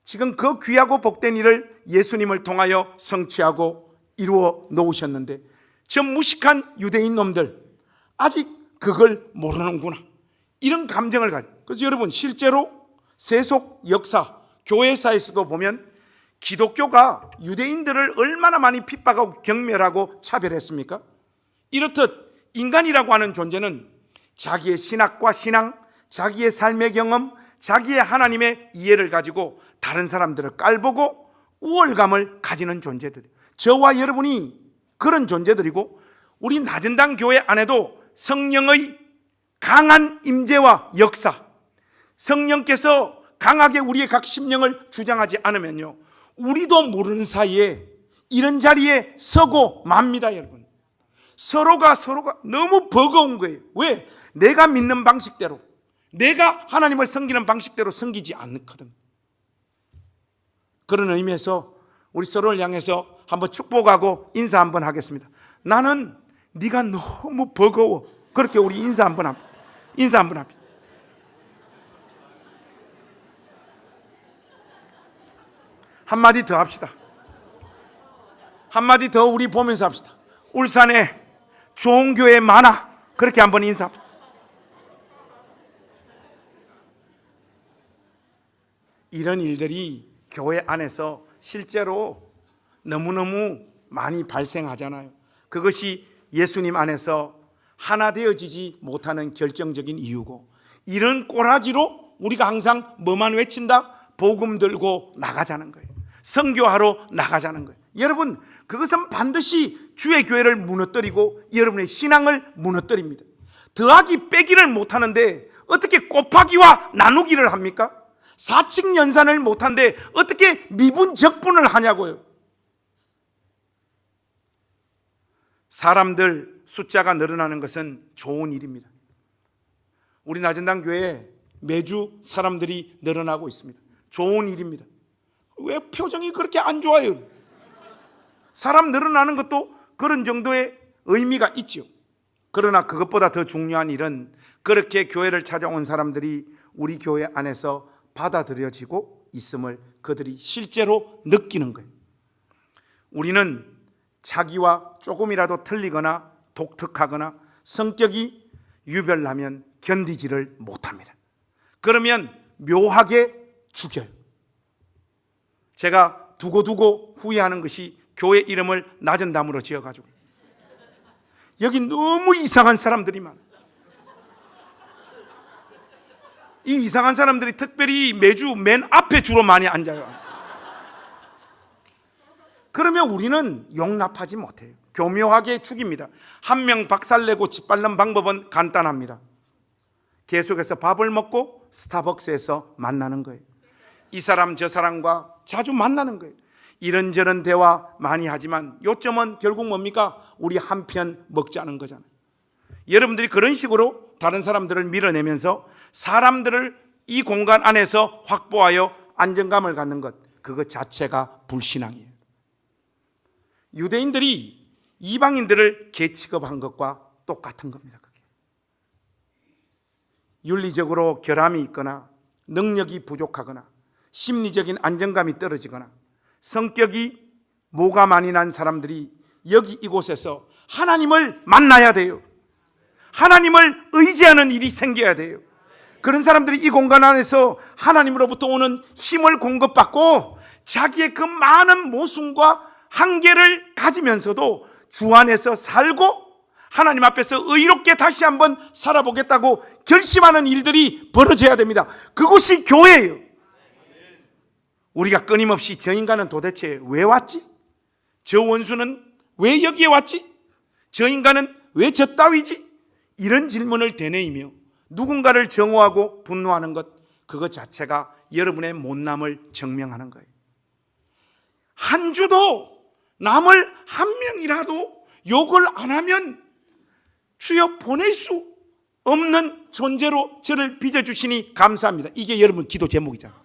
지금 그 귀하고 복된 일을 예수님을 통하여 성취하고 이루어 놓으셨는데 저 무식한 유대인 놈들 아직 그걸 모르는구나, 이런 감정을 가지고. 그래서 여러분, 실제로 세속 역사, 교회사에서도 보면 기독교가 유대인들을 얼마나 많이 핍박하고 경멸하고 차별했습니까? 이렇듯 인간이라고 하는 존재는 자기의 신학과 신앙, 자기의 삶의 경험, 자기의 하나님의 이해를 가지고 다른 사람들을 깔보고 우월감을 가지는 존재들이에요. 저와 여러분이 그런 존재들이고, 우리 나전당 교회 안에도 성령의 강한 임재와 역사, 성령께서 강하게 우리의 각 심령을 주장하지 않으면요, 우리도 모르는 사이에 이런 자리에 서고 맙니다. 여러분, 서로가 너무 버거운 거예요. 왜? 내가 믿는 방식대로, 내가 하나님을 섬기는 방식대로 섬기지 않거든. 그런 의미에서 우리 서로를 향해서 한번 축복하고 인사 한번 하겠습니다. 나는 네가 너무 버거워. 그렇게 우리 인사 한번 합시다. 한마디 더 합시다. 한마디 더 우리 보면서 합시다. 울산에 좋은 교회 많아. 그렇게 한번 인사합시다. 이런 일들이 교회 안에서 실제로 너무너무 많이 발생하잖아요. 그것이 예수님 안에서 하나 되어지지 못하는 결정적인 이유고, 이런 꼬라지로 우리가 항상 뭐만 외친다? 복음 들고 나가자는 거예요. 선교하러 나가자는 거예요. 여러분, 그것은 반드시 주의 교회를 무너뜨리고 여러분의 신앙을 무너뜨립니다. 더하기 빼기를 못하는데 어떻게 곱하기와 나누기를 합니까? 사칙 연산을 못하는데 어떻게 미분 적분을 하냐고요. 사람들 숫자가 늘어나는 것은 좋은 일입니다. 우리 나전당 교회에 매주 사람들이 늘어나고 있습니다. 좋은 일입니다. 왜 표정이 그렇게 안 좋아요? 사람 늘어나는 것도 그런 정도의 의미가 있죠. 그러나 그것보다 더 중요한 일은 그렇게 교회를 찾아온 사람들이 우리 교회 안에서 받아들여지고 있음을 그들이 실제로 느끼는 거예요. 우리는 자기와 조금이라도 틀리거나 독특하거나 성격이 유별나면 견디지를 못합니다. 그러면 묘하게 죽여요. 제가 두고두고 후회하는 것이 교회 이름을 나전담으로 지어가지고 여기 너무 이상한 사람들이 많아요. 이 이상한 사람들이 특별히 매주 맨 앞에 주로 많이 앉아요. 그러면 우리는 용납하지 못해요. 교묘하게 죽입니다. 한 명 박살내고 짓밟는 방법은 간단합니다. 계속해서 밥을 먹고 스타벅스에서 만나는 거예요. 이 사람 저 사람과 자주 만나는 거예요. 이런저런 대화 많이 하지만 요점은 결국 뭡니까? 우리 한 편 먹자는 거잖아요. 여러분들이 그런 식으로 다른 사람들을 밀어내면서 사람들을 이 공간 안에서 확보하여 안정감을 갖는 것, 그것 자체가 불신앙이에요. 유대인들이 이방인들을 개취급한 것과 똑같은 겁니다. 그게. 윤리적으로 결함이 있거나 능력이 부족하거나 심리적인 안정감이 떨어지거나 성격이 모가 많이 난 사람들이 여기 이곳에서 하나님을 만나야 돼요. 하나님을 의지하는 일이 생겨야 돼요. 그런 사람들이 이 공간 안에서 하나님으로부터 오는 힘을 공급받고 자기의 그 많은 모순과 한계를 가지면서도 주 안에서 살고 하나님 앞에서 의롭게 다시 한번 살아보겠다고 결심하는 일들이 벌어져야 됩니다. 그것이 교회예요. 우리가 끊임없이 저 인간은 도대체 왜 왔지? 저 원수는 왜 여기에 왔지? 저 인간은 왜 저 따위지? 이런 질문을 되뇌이며 누군가를 정오하고 분노하는 것, 그것 자체가 여러분의 못남을 증명하는 거예요. 한 주도 남을 한 명이라도 욕을 안 하면 주여 보낼 수 없는 존재로 저를 빚어주시니 감사합니다. 이게 여러분 기도 제목이잖아요.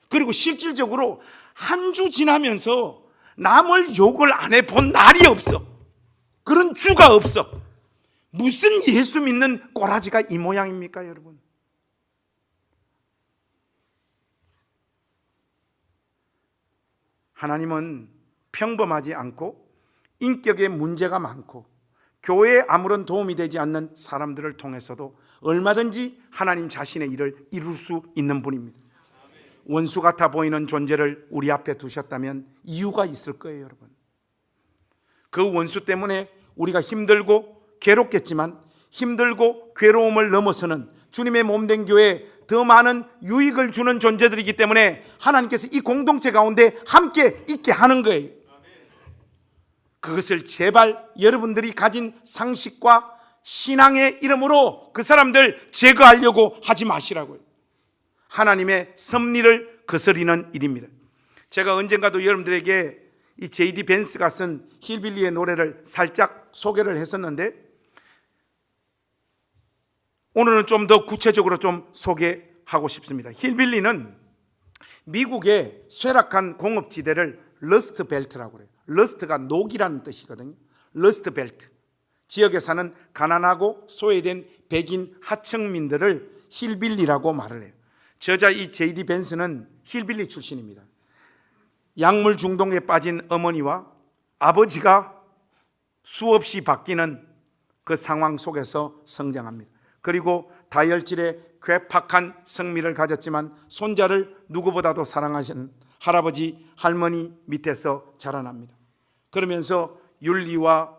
그리고 실질적으로 한 주 지나면서 남을 욕을 안 해본 날이 없어. 그런 주가 없어. 무슨 예수 믿는 꼬라지가 이 모양입니까, 여러분? 하나님은 평범하지 않고 인격에 문제가 많고 교회에 아무런 도움이 되지 않는 사람들을 통해서도 얼마든지 하나님 자신의 일을 이룰 수 있는 분입니다. 원수 같아 보이는 존재를 우리 앞에 두셨다면 이유가 있을 거예요, 여러분. 그 원수 때문에 우리가 힘들고 괴롭겠지만 힘들고 괴로움을 넘어서는 주님의 몸된 교회에 더 많은 유익을 주는 존재들이기 때문에 하나님께서 이 공동체 가운데 함께 있게 하는 거예요. 그것을 제발 여러분들이 가진 상식과 신앙의 이름으로 그 사람들 제거하려고 하지 마시라고요. 하나님의 섭리를 거스리는 일입니다. 제가 언젠가도 여러분들에게 이 J.D. 벤스가 쓴 힐빌리의 노래를 살짝 소개를 했었는데 오늘은 좀 더 구체적으로 좀 소개하고 싶습니다. 힐빌리는 미국의 쇠락한 공업지대를 러스트 벨트라고 그래요. 러스트가 녹이라는 뜻이거든요. 러스트 벨트. 지역에 사는 가난하고 소외된 백인 하층민들을 힐빌리라고 말을 해요. 저자 이 J.D. 벤스는 힐빌리 출신입니다. 약물 중독에 빠진 어머니와 아버지가 수없이 바뀌는 그 상황 속에서 성장합니다. 그리고 다혈질의 괴팍한 성미를 가졌지만 손자를 누구보다도 사랑하시는 할아버지, 할머니 밑에서 자라납니다. 그러면서 윤리와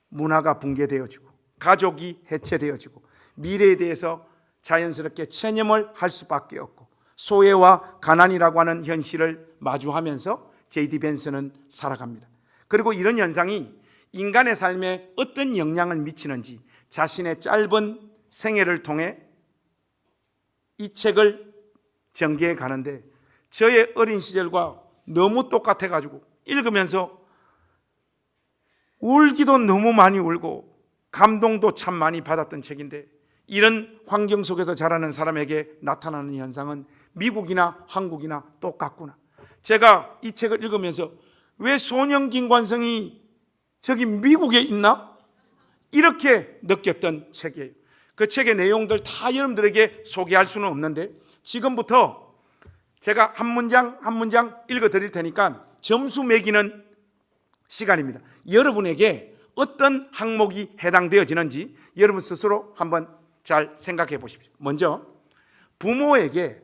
문화가 붕괴되어지고 가족이 해체되어지고 미래에 대해서 자연스럽게 체념을 할 수밖에 없고 소외와 가난이라고 하는 현실을 마주하면서 J.D. 벤슨은 살아갑니다. 그리고 이런 현상이 인간의 삶에 어떤 영향을 미치는지 자신의 짧은 생애를 통해 이 책을 전개해 가는데 저의 어린 시절과 너무 똑같아가지고 읽으면서 울기도 너무 많이 울고 감동도 참 많이 받았던 책인데, 이런 환경 속에서 자라는 사람에게 나타나는 현상은 미국이나 한국이나 똑같구나. 제가 이 책을 읽으면서 왜 소년 김관성이 저기 미국에 있나? 이렇게 느꼈던 책이에요. 그 책의 내용들 다 여러분들에게 소개할 수는 없는데 지금부터 제가 한 문장 한 문장 읽어 드릴 테니까 점수 매기는 시간입니다. 여러분에게 어떤 항목이 해당되어지는지 여러분 스스로 한번 잘 생각해 보십시오. 먼저, 부모에게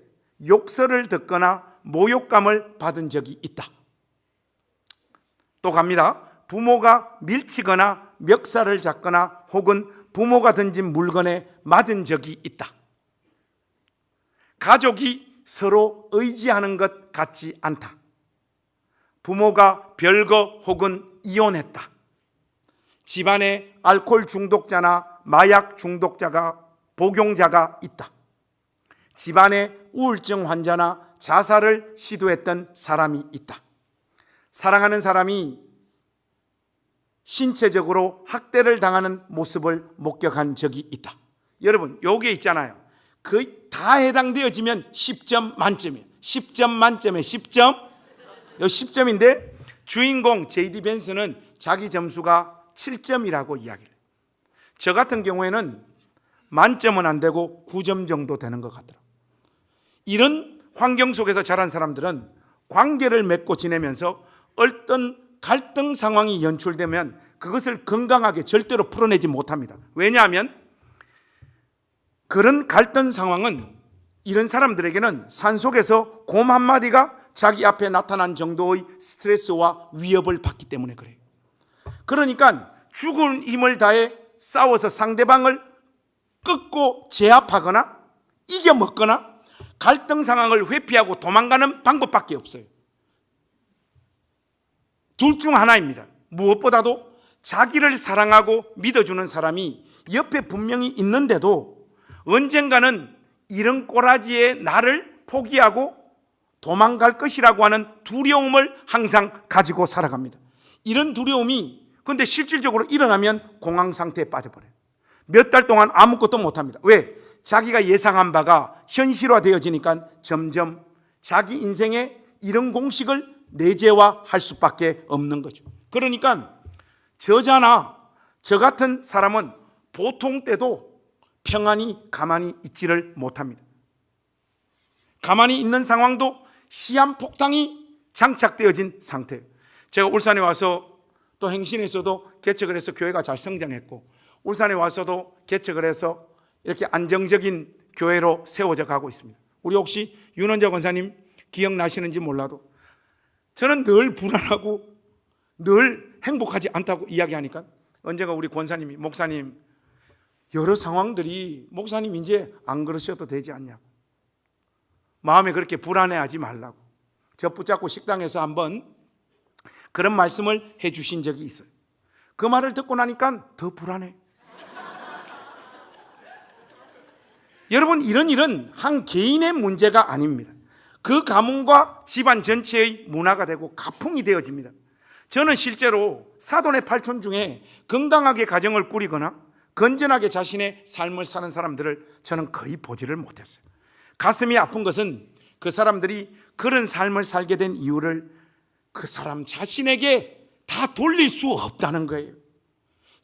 욕설을 듣거나 모욕감을 받은 적이 있다. 또 갑니다. 부모가 밀치거나 멱살을 잡거나 혹은 부모가 던진 물건에 맞은 적이 있다. 가족이 서로 의지하는 것 같지 않다. 부모가 별거 혹은 이혼했다. 집안에 알코올 중독자나 마약 중독자가 복용자가 있다. 집안에 우울증 환자나 자살을 시도했던 사람이 있다. 사랑하는 사람이 신체적으로 학대를 당하는 모습을 목격한 적이 있다. 여러분, 요게 있잖아요. 거의 다 해당되어지면 10점 만점이에요. 10점 만점에 10점. 요 10점인데 주인공 J.D. 벤슨은 자기 점수가 7점이라고 이야기를 해요. 저 같은 경우에는 만점은 안 되고 9점 정도 되는 것 같더라고요. 이런 환경 속에서 자란 사람들은 관계를 맺고 지내면서 어떤 갈등 상황이 연출되면 그것을 건강하게 절대로 풀어내지 못합니다. 왜냐하면 그런 갈등 상황은 이런 사람들에게는 산속에서 곰 한마디가 자기 앞에 나타난 정도의 스트레스와 위협을 받기 때문에 그래요. 그러니까 죽을 힘을 다해 싸워서 상대방을 꺾고 제압하거나 이겨먹거나 갈등 상황을 회피하고 도망가는 방법밖에 없어요. 둘 중 하나입니다. 무엇보다도 자기를 사랑하고 믿어주는 사람이 옆에 분명히 있는데도 언젠가는 이런 꼬라지에 나를 포기하고 도망갈 것이라고 하는 두려움을 항상 가지고 살아갑니다. 이런 두려움이 근데 실질적으로 일어나면 공황 상태에 빠져버려요. 몇 달 동안 아무것도 못합니다. 왜? 자기가 예상한 바가 현실화되어지니까 점점 자기 인생에 이런 공식을 내재화할 수밖에 없는 거죠. 그러니까 저자나 저 같은 사람은 보통 때도 평안히 가만히 있지를 못합니다. 가만히 있는 상황도 시한폭탄이 장착되어진 상태예요. 제가 울산에 와서 또 행신에서도 개척을 해서 교회가 잘 성장했고 울산에 와서도 개척을 해서 이렇게 안정적인 교회로 세워져 가고 있습니다. 우리 혹시 윤원자 권사님 기억나시는지 몰라도 저는 늘 불안하고 늘 행복하지 않다고 이야기하니까 언제가 우리 권사님이 목사님 여러 상황들이 목사님 이제 안 그러셔도 되지 않냐고, 마음에 그렇게 불안해하지 말라고 저 붙잡고 식당에서 한번 그런 말씀을 해 주신 적이 있어요. 그 말을 듣고 나니까 더 불안해. 여러분, 이런 일은 한 개인의 문제가 아닙니다. 그 가문과 집안 전체의 문화가 되고 가풍이 되어집니다. 저는 실제로 사돈의 팔촌 중에 건강하게 가정을 꾸리거나 건전하게 자신의 삶을 사는 사람들을 저는 거의 보지를 못했어요. 가슴이 아픈 것은 그 사람들이 그런 삶을 살게 된 이유를 그 사람 자신에게 다 돌릴 수 없다는 거예요.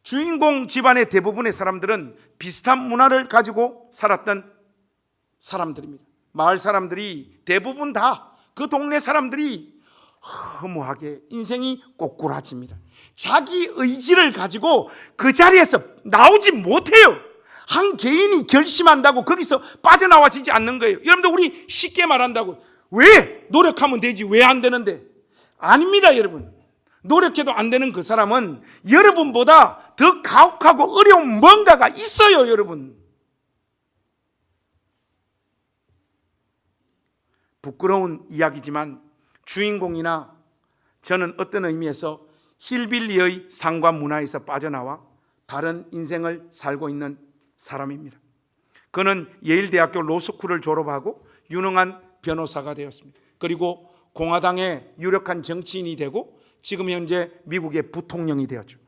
주인공 집안의 대부분의 사람들은 비슷한 문화를 가지고 살았던 사람들입니다. 마을 사람들이 대부분 다 그 동네 사람들이 허무하게 인생이 꼬꾸라집니다. 자기 의지를 가지고 그 자리에서 나오지 못해요. 한 개인이 결심한다고 거기서 빠져나와지지 않는 거예요. 여러분들, 우리 쉽게 말한다고 왜 노력하면 되지 왜 안 되는데? 아닙니다. 여러분, 노력해도 안 되는 그 사람은 여러분보다 더 가혹하고 어려운 뭔가가 있어요. 여러분, 부끄러운 이야기지만 주인공이나 저는 어떤 의미에서 힐빌리의 삶과 문화에서 빠져나와 다른 인생을 살고 있는 사람입니다. 그는 예일대학교 로스쿨을 졸업하고 유능한 변호사가 되었습니다. 그리고 공화당의 유력한 정치인이 되고 지금 현재 미국의 부통령이 되었죠.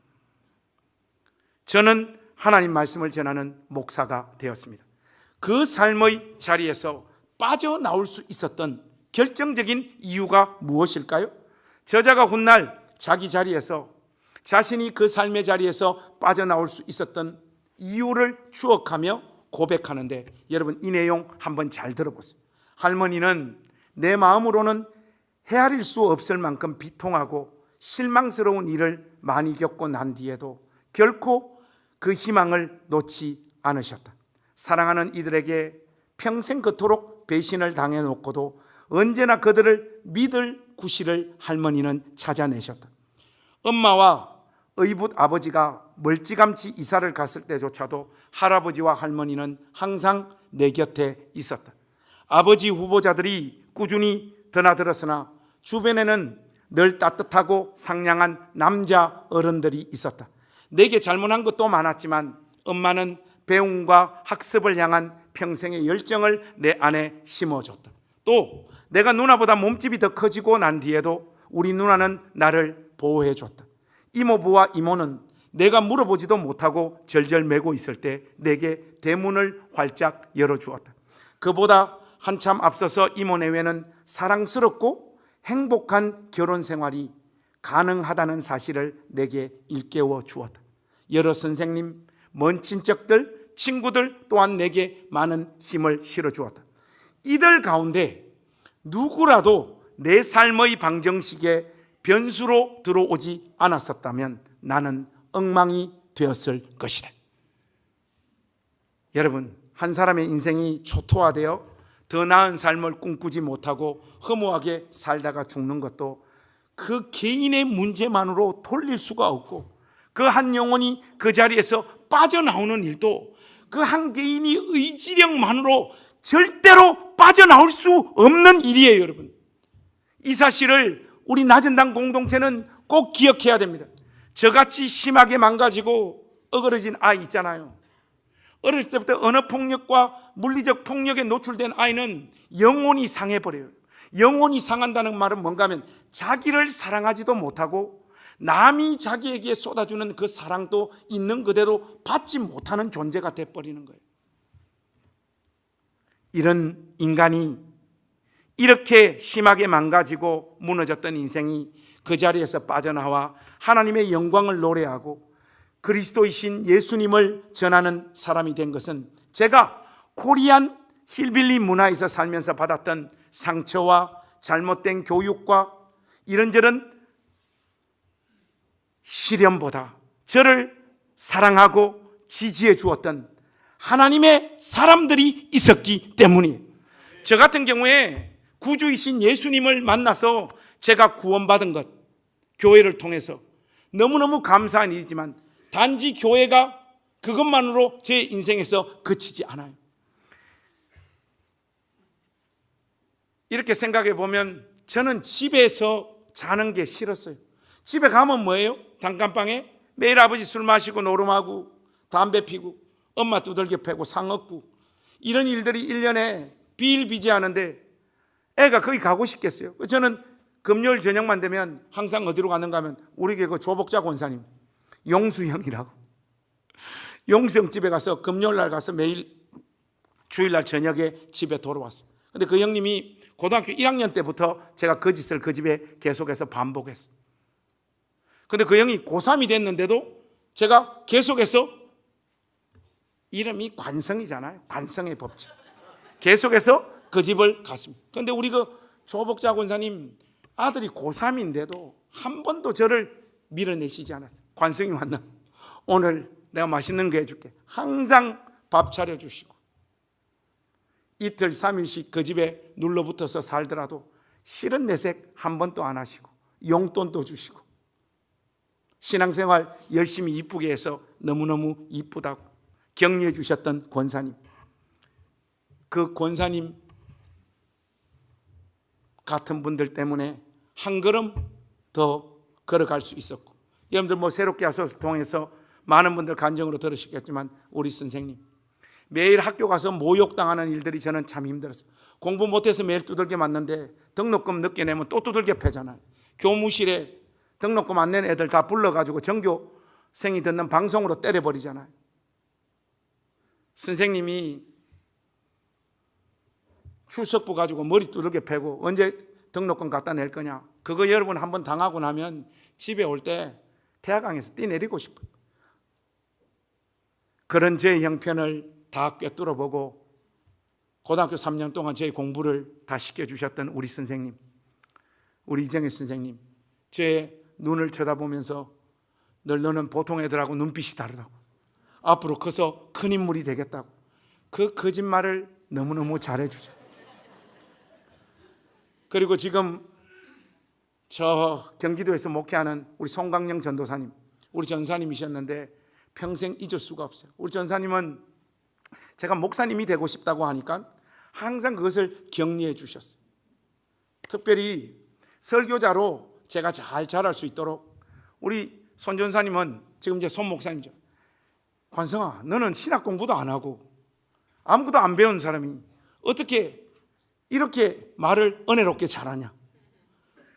저는 하나님 말씀을 전하는 목사가 되었습니다. 그 삶의 자리에서 빠져나올 수 있었던 결정적인 이유가 무엇일까요? 저자가 훗날 자기 자리에서 자신이 그 삶의 자리에서 빠져나올 수 있었던 이유를 추억하며 고백하는데, 여러분 이 내용 한번 잘 들어보세요. 할머니는 내 마음으로는 헤아릴 수 없을 만큼 비통하고 실망스러운 일을 많이 겪고 난 뒤에도 결코 그 희망을 놓지 않으셨다. 사랑하는 이들에게 평생 그토록 배신을 당해놓고도 언제나 그들을 믿을 구실을 할머니는 찾아내셨다. 엄마와 의붓 아버지가 멀찌감치 이사를 갔을 때조차도 할아버지와 할머니는 항상 내 곁에 있었다. 아버지 후보자들이 꾸준히 드나들었으나 주변에는 늘 따뜻하고 상냥한 남자 어른들이 있었다. 내게 잘못한 것도 많았지만 엄마는 배움과 학습을 향한 평생의 열정을 내 안에 심어줬다. 또 내가 누나보다 몸집이 더 커지고 난 뒤에도 우리 누나는 나를 보호해줬다. 이모부와 이모는 내가 물어보지도 못하고 절절매고 있을 때 내게 대문을 활짝 열어주었다. 그보다 한참 앞서서 이모 내외는 사랑스럽고 행복한 결혼 생활이 가능하다는 사실을 내게 일깨워 주었다. 여러 선생님, 먼 친척들, 친구들 또한 내게 많은 힘을 실어 주었다. 이들 가운데 누구라도 내 삶의 방정식에 변수로 들어오지 않았었다면 나는 엉망이 되었을 것이다. 여러분, 한 사람의 인생이 초토화되어 더 나은 삶을 꿈꾸지 못하고 허무하게 살다가 죽는 것도 그 개인의 문제만으로 돌릴 수가 없고, 그 한 영혼이 그 자리에서 빠져나오는 일도 그 한 개인이 의지력만으로 절대로 빠져나올 수 없는 일이에요. 여러분, 이 사실을 우리 낮은당 공동체는 꼭 기억해야 됩니다. 저같이 심하게 망가지고 어그러진 아이 있잖아요. 어릴 때부터 언어폭력과 물리적 폭력에 노출된 아이는 영혼이 상해버려요. 영혼이 상한다는 말은 뭔가 하면 자기를 사랑하지도 못하고 남이 자기에게 쏟아주는 그 사랑도 있는 그대로 받지 못하는 존재가 돼버리는 거예요. 이런 인간이 이렇게 심하게 망가지고 무너졌던 인생이 그 자리에서 빠져나와 하나님의 영광을 노래하고 그리스도이신 예수님을 전하는 사람이 된 것은 제가 코리안 힐빌리 문화에서 살면서 받았던 상처와 잘못된 교육과 이런저런 시련보다 저를 사랑하고 지지해 주었던 하나님의 사람들이 있었기 때문이에요. 저 같은 경우에 구주이신 예수님을 만나서 제가 구원받은 것, 교회를 통해서 너무너무 감사한 일이지만 단지 교회가 그것만으로 제 인생에서 그치지 않아요. 이렇게 생각해 보면 저는 집에서 자는 게 싫었어요. 집에 가면 뭐예요? 단칸방에 매일 아버지 술 마시고 노름하고 담배 피고 엄마 두들겨 패고 상 얻고 이런 일들이 1년에 비일비재하는데 애가 거기 가고 싶겠어요? 저는 금요일 저녁만 되면 항상 어디로 가는가 하면 우리 교회 그 조복자 권사님 용수 형이라고, 용수 형 집에 가서 금요일 날 가서 매일 주일날 저녁에 집에 돌아왔어요. 근데 그 형님이 고등학교 1학년 때부터 제가 그 짓을 그 집에 계속해서 반복했어요. 근데 그 형이 고3이 됐는데도 제가 계속해서, 이름이 관성이잖아요. 관성의 법칙. 계속해서 그 집을 갔습니다. 근데 우리 그 조복자 권사님 아들이 고3인데도 한 번도 저를 밀어내시지 않았어요. 관성이 왔나? 오늘 내가 맛있는 거 해줄게. 항상 밥 차려주시고 이틀 3일씩 그 집에 눌러붙어서 살더라도 싫은 내색 한 번도 안 하시고 용돈도 주시고 신앙생활 열심히 이쁘게 해서 너무너무 이쁘다고 격려해 주셨던 권사님, 그 권사님 같은 분들 때문에 한 걸음 더 걸어갈 수 있었고, 여러분들 뭐 새롭게 하소서를 통해서 많은 분들 간증으로 들으시겠지만 우리 선생님 매일 학교 가서 모욕당하는 일들이 저는 참 힘들었어요. 공부 못해서 매일 두들겨 맞는데 등록금 늦게 내면 또 두들겨 패잖아요. 교무실에 등록금 안 낸 애들 다 불러가지고 전교생이 듣는 방송으로 때려버리잖아요. 선생님이 출석부 가지고 머리 두들겨 패고 언제 등록금 갖다 낼 거냐. 그거 여러분 한번 당하고 나면 집에 올 때 태화강에서 뛰내리고 싶어요. 그런 제 형편을 다 꿰뚫어 보고 고등학교 3년 동안 제 공부를 다 시켜주셨던 우리 선생님, 우리 이정혜 선생님, 제 눈을 쳐다보면서 늘 너는 보통 애들하고 눈빛이 다르다고, 앞으로 커서 큰 인물이 되겠다고, 그 거짓말을 너무너무 잘해주죠. 그리고 지금 저 경기도에서 목회하는 우리 송강영 전도사님, 우리 전사님이셨는데 평생 잊을 수가 없어요. 우리 전사님은 제가 목사님이 되고 싶다고 하니까 항상 그것을 격려해 주셨어요. 특별히 설교자로 제가 잘 자랄 수 있도록 우리 손 전사님은 지금 이제 손 목사님이죠. 관성아, 너는 신학 공부도 안 하고 아무것도 안 배운 사람이 어떻게 이렇게 말을 은혜롭게 잘하냐.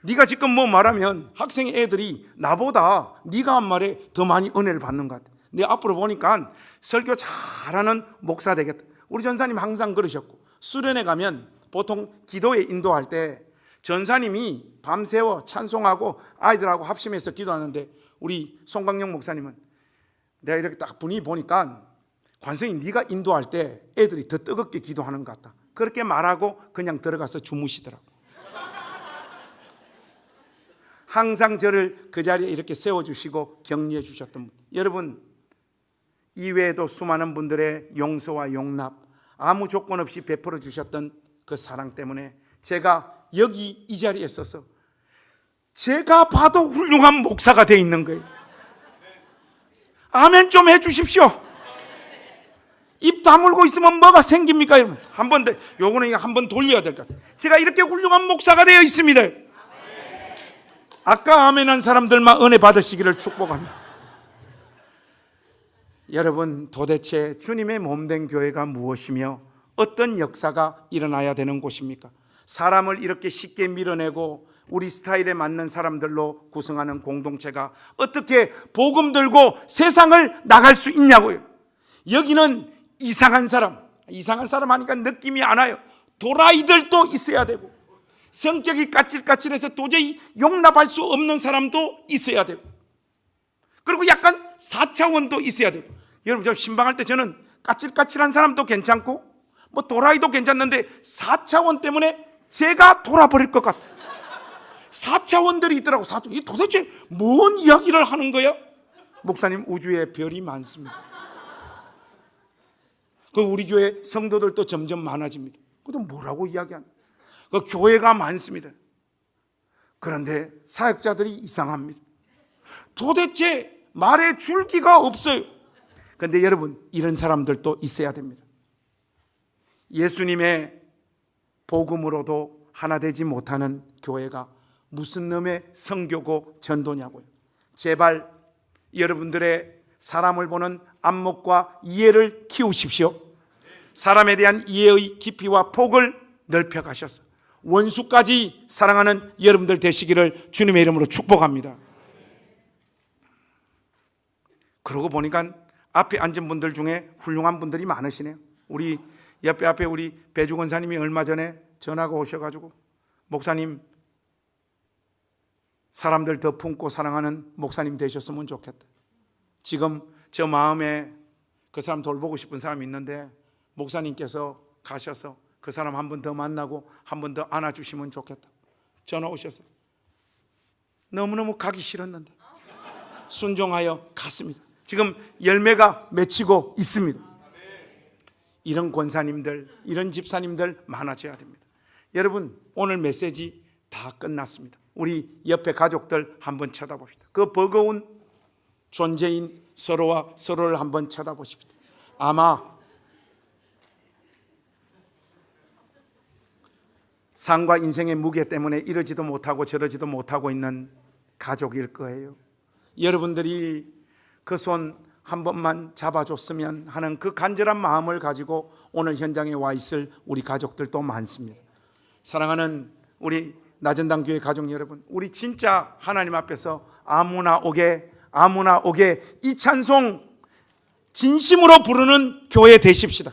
네가 지금 뭐 말하면 학생 애들이 나보다 네가 한 말에 더 많이 은혜를 받는 것 같아. 네 앞으로 보니까 설교 잘하는 목사 되겠다. 우리 전사님 항상 그러셨고, 수련회 가면 보통 기도에 인도할 때 전사님이 밤새워 찬송하고 아이들하고 합심해서 기도하는데 우리 송강영 목사님은 내가 이렇게 딱 분위기 보니까 관성이 네가 인도할 때 애들이 더 뜨겁게 기도하는 것 같다. 그렇게 말하고 그냥 들어가서 주무시더라고. 항상 저를 그 자리에 이렇게 세워주시고 격려해 주셨던 분. 여러분, 이외에도 수많은 분들의 용서와 용납, 아무 조건 없이 베풀어 주셨던 그 사랑 때문에 제가 여기 이 자리에 서서 제가 봐도 훌륭한 목사가 돼 있는 거예요. 아멘 좀 해주십시오. 입 다물고 있으면 뭐가 생깁니까? 여러분, 한 번 더, 요거는 한 번 돌려야 될 것 같아요. 제가 이렇게 훌륭한 목사가 되어 있습니다. 아까 아멘한 사람들만 은혜 받으시기를 축복합니다. 여러분, 도대체 주님의 몸된 교회가 무엇이며 어떤 역사가 일어나야 되는 곳입니까? 사람을 이렇게 쉽게 밀어내고 우리 스타일에 맞는 사람들로 구성하는 공동체가 어떻게 복음 들고 세상을 나갈 수 있냐고요. 여기는 이상한 사람 하니까 느낌이 안 와요. 도라이들도 있어야 되고, 성격이 까칠까칠해서 도저히 용납할 수 없는 사람도 있어야 되고, 그리고 약간 4차원도 있어야 되고. 여러분, 저 신방할 때 저는 까칠까칠한 사람도 괜찮고 뭐 도라이도 괜찮는데 4차원 때문에 제가 돌아버릴 것 같아요. 4차원들이 있더라고. 이 도대체 뭔 이야기를 하는 거야? 목사님, 우주에 별이 많습니다. 그 우리 교회 성도들도 점점 많아집니다. 그것도 뭐라고 이야기하는? 그 교회가 많습니다. 그런데 사역자들이 이상합니다. 도대체 말에 줄기가 없어요. 그런데 여러분, 이런 사람들도 있어야 됩니다. 예수님의 복음으로도 하나 되지 못하는 교회가 무슨 놈의 선교고 전도냐고요. 제발 여러분들의 사람을 보는 안목과 이해를 키우십시오. 사람에 대한 이해의 깊이와 폭을 넓혀가셔서 원수까지 사랑하는 여러분들 되시기를 주님의 이름으로 축복합니다. 그러고 보니까 앞에 앉은 분들 중에 훌륭한 분들이 많으시네요. 우리 앞에 우리 배주 권사님이 얼마 전에 전화가 오셔가지고, 목사님, 사람들 더 품고 사랑하는 목사님 되셨으면 좋겠다. 지금 저 마음에 그 사람 돌보고 싶은 사람이 있는데 목사님께서 가셔서 그 사람 한 번 더 만나고 한 번 더 안아주시면 좋겠다. 전화 오셔서 너무너무 가기 싫었는데 순종하여 갔습니다. 지금 열매가 맺히고 있습니다. 이런 권사님들, 이런 집사님들 많아져야 됩니다. 여러분, 오늘 메시지 다 끝났습니다. 우리 옆에 가족들 한번 쳐다봅시다. 그 버거운 존재인 서로와 서로를 한번 쳐다보십시다. 아마 삶과 인생의 무게 때문에 이러지도 못하고 저러지도 못하고 있는 가족일 거예요. 여러분들이 그 손 한 번만 잡아줬으면 하는 그 간절한 마음을 가지고 오늘 현장에 와 있을 우리 가족들도 많습니다. 사랑하는 우리 나전당 교회 가족 여러분, 우리 진짜 하나님 앞에서 아무나 오게 이 찬송 진심으로 부르는 교회 되십시다.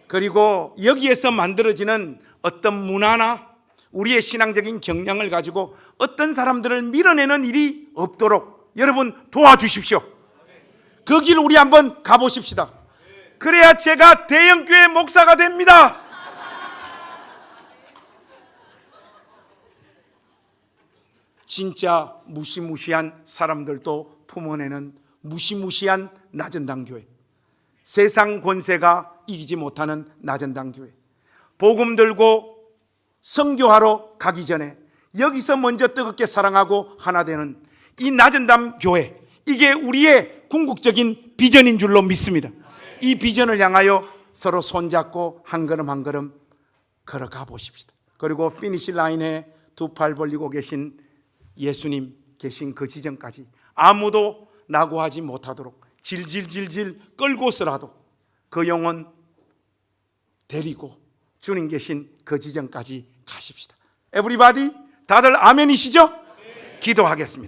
그리고 여기에서 만들어지는 어떤 문화나 우리의 신앙적인 경향을 가지고 어떤 사람들을 밀어내는 일이 없도록 여러분 도와주십시오. 그 길 우리 한번 가보십시다. 그래야 제가 대형교회 목사가 됩니다. 진짜 무시무시한 사람들도 품어내는 무시무시한 나전당교회, 세상 권세가 이기지 못하는 나전당교회, 복음 들고 선교하러 가기 전에 여기서 먼저 뜨겁게 사랑하고 하나 되는 이 나전당교회, 이게 우리의 궁극적인 비전인 줄로 믿습니다. 이 비전을 향하여 서로 손잡고 한 걸음 한 걸음 걸어가 보십시다. 그리고 피니시 라인에 두 팔 벌리고 계신 예수님 계신 그 지점까지 아무도 낙오하지 못하도록 질질질질 끌고서라도 그 영혼 데리고 주님 계신 그 지점까지 가십시다. 에브리바디 다들 아멘이시죠? 기도하겠습니다.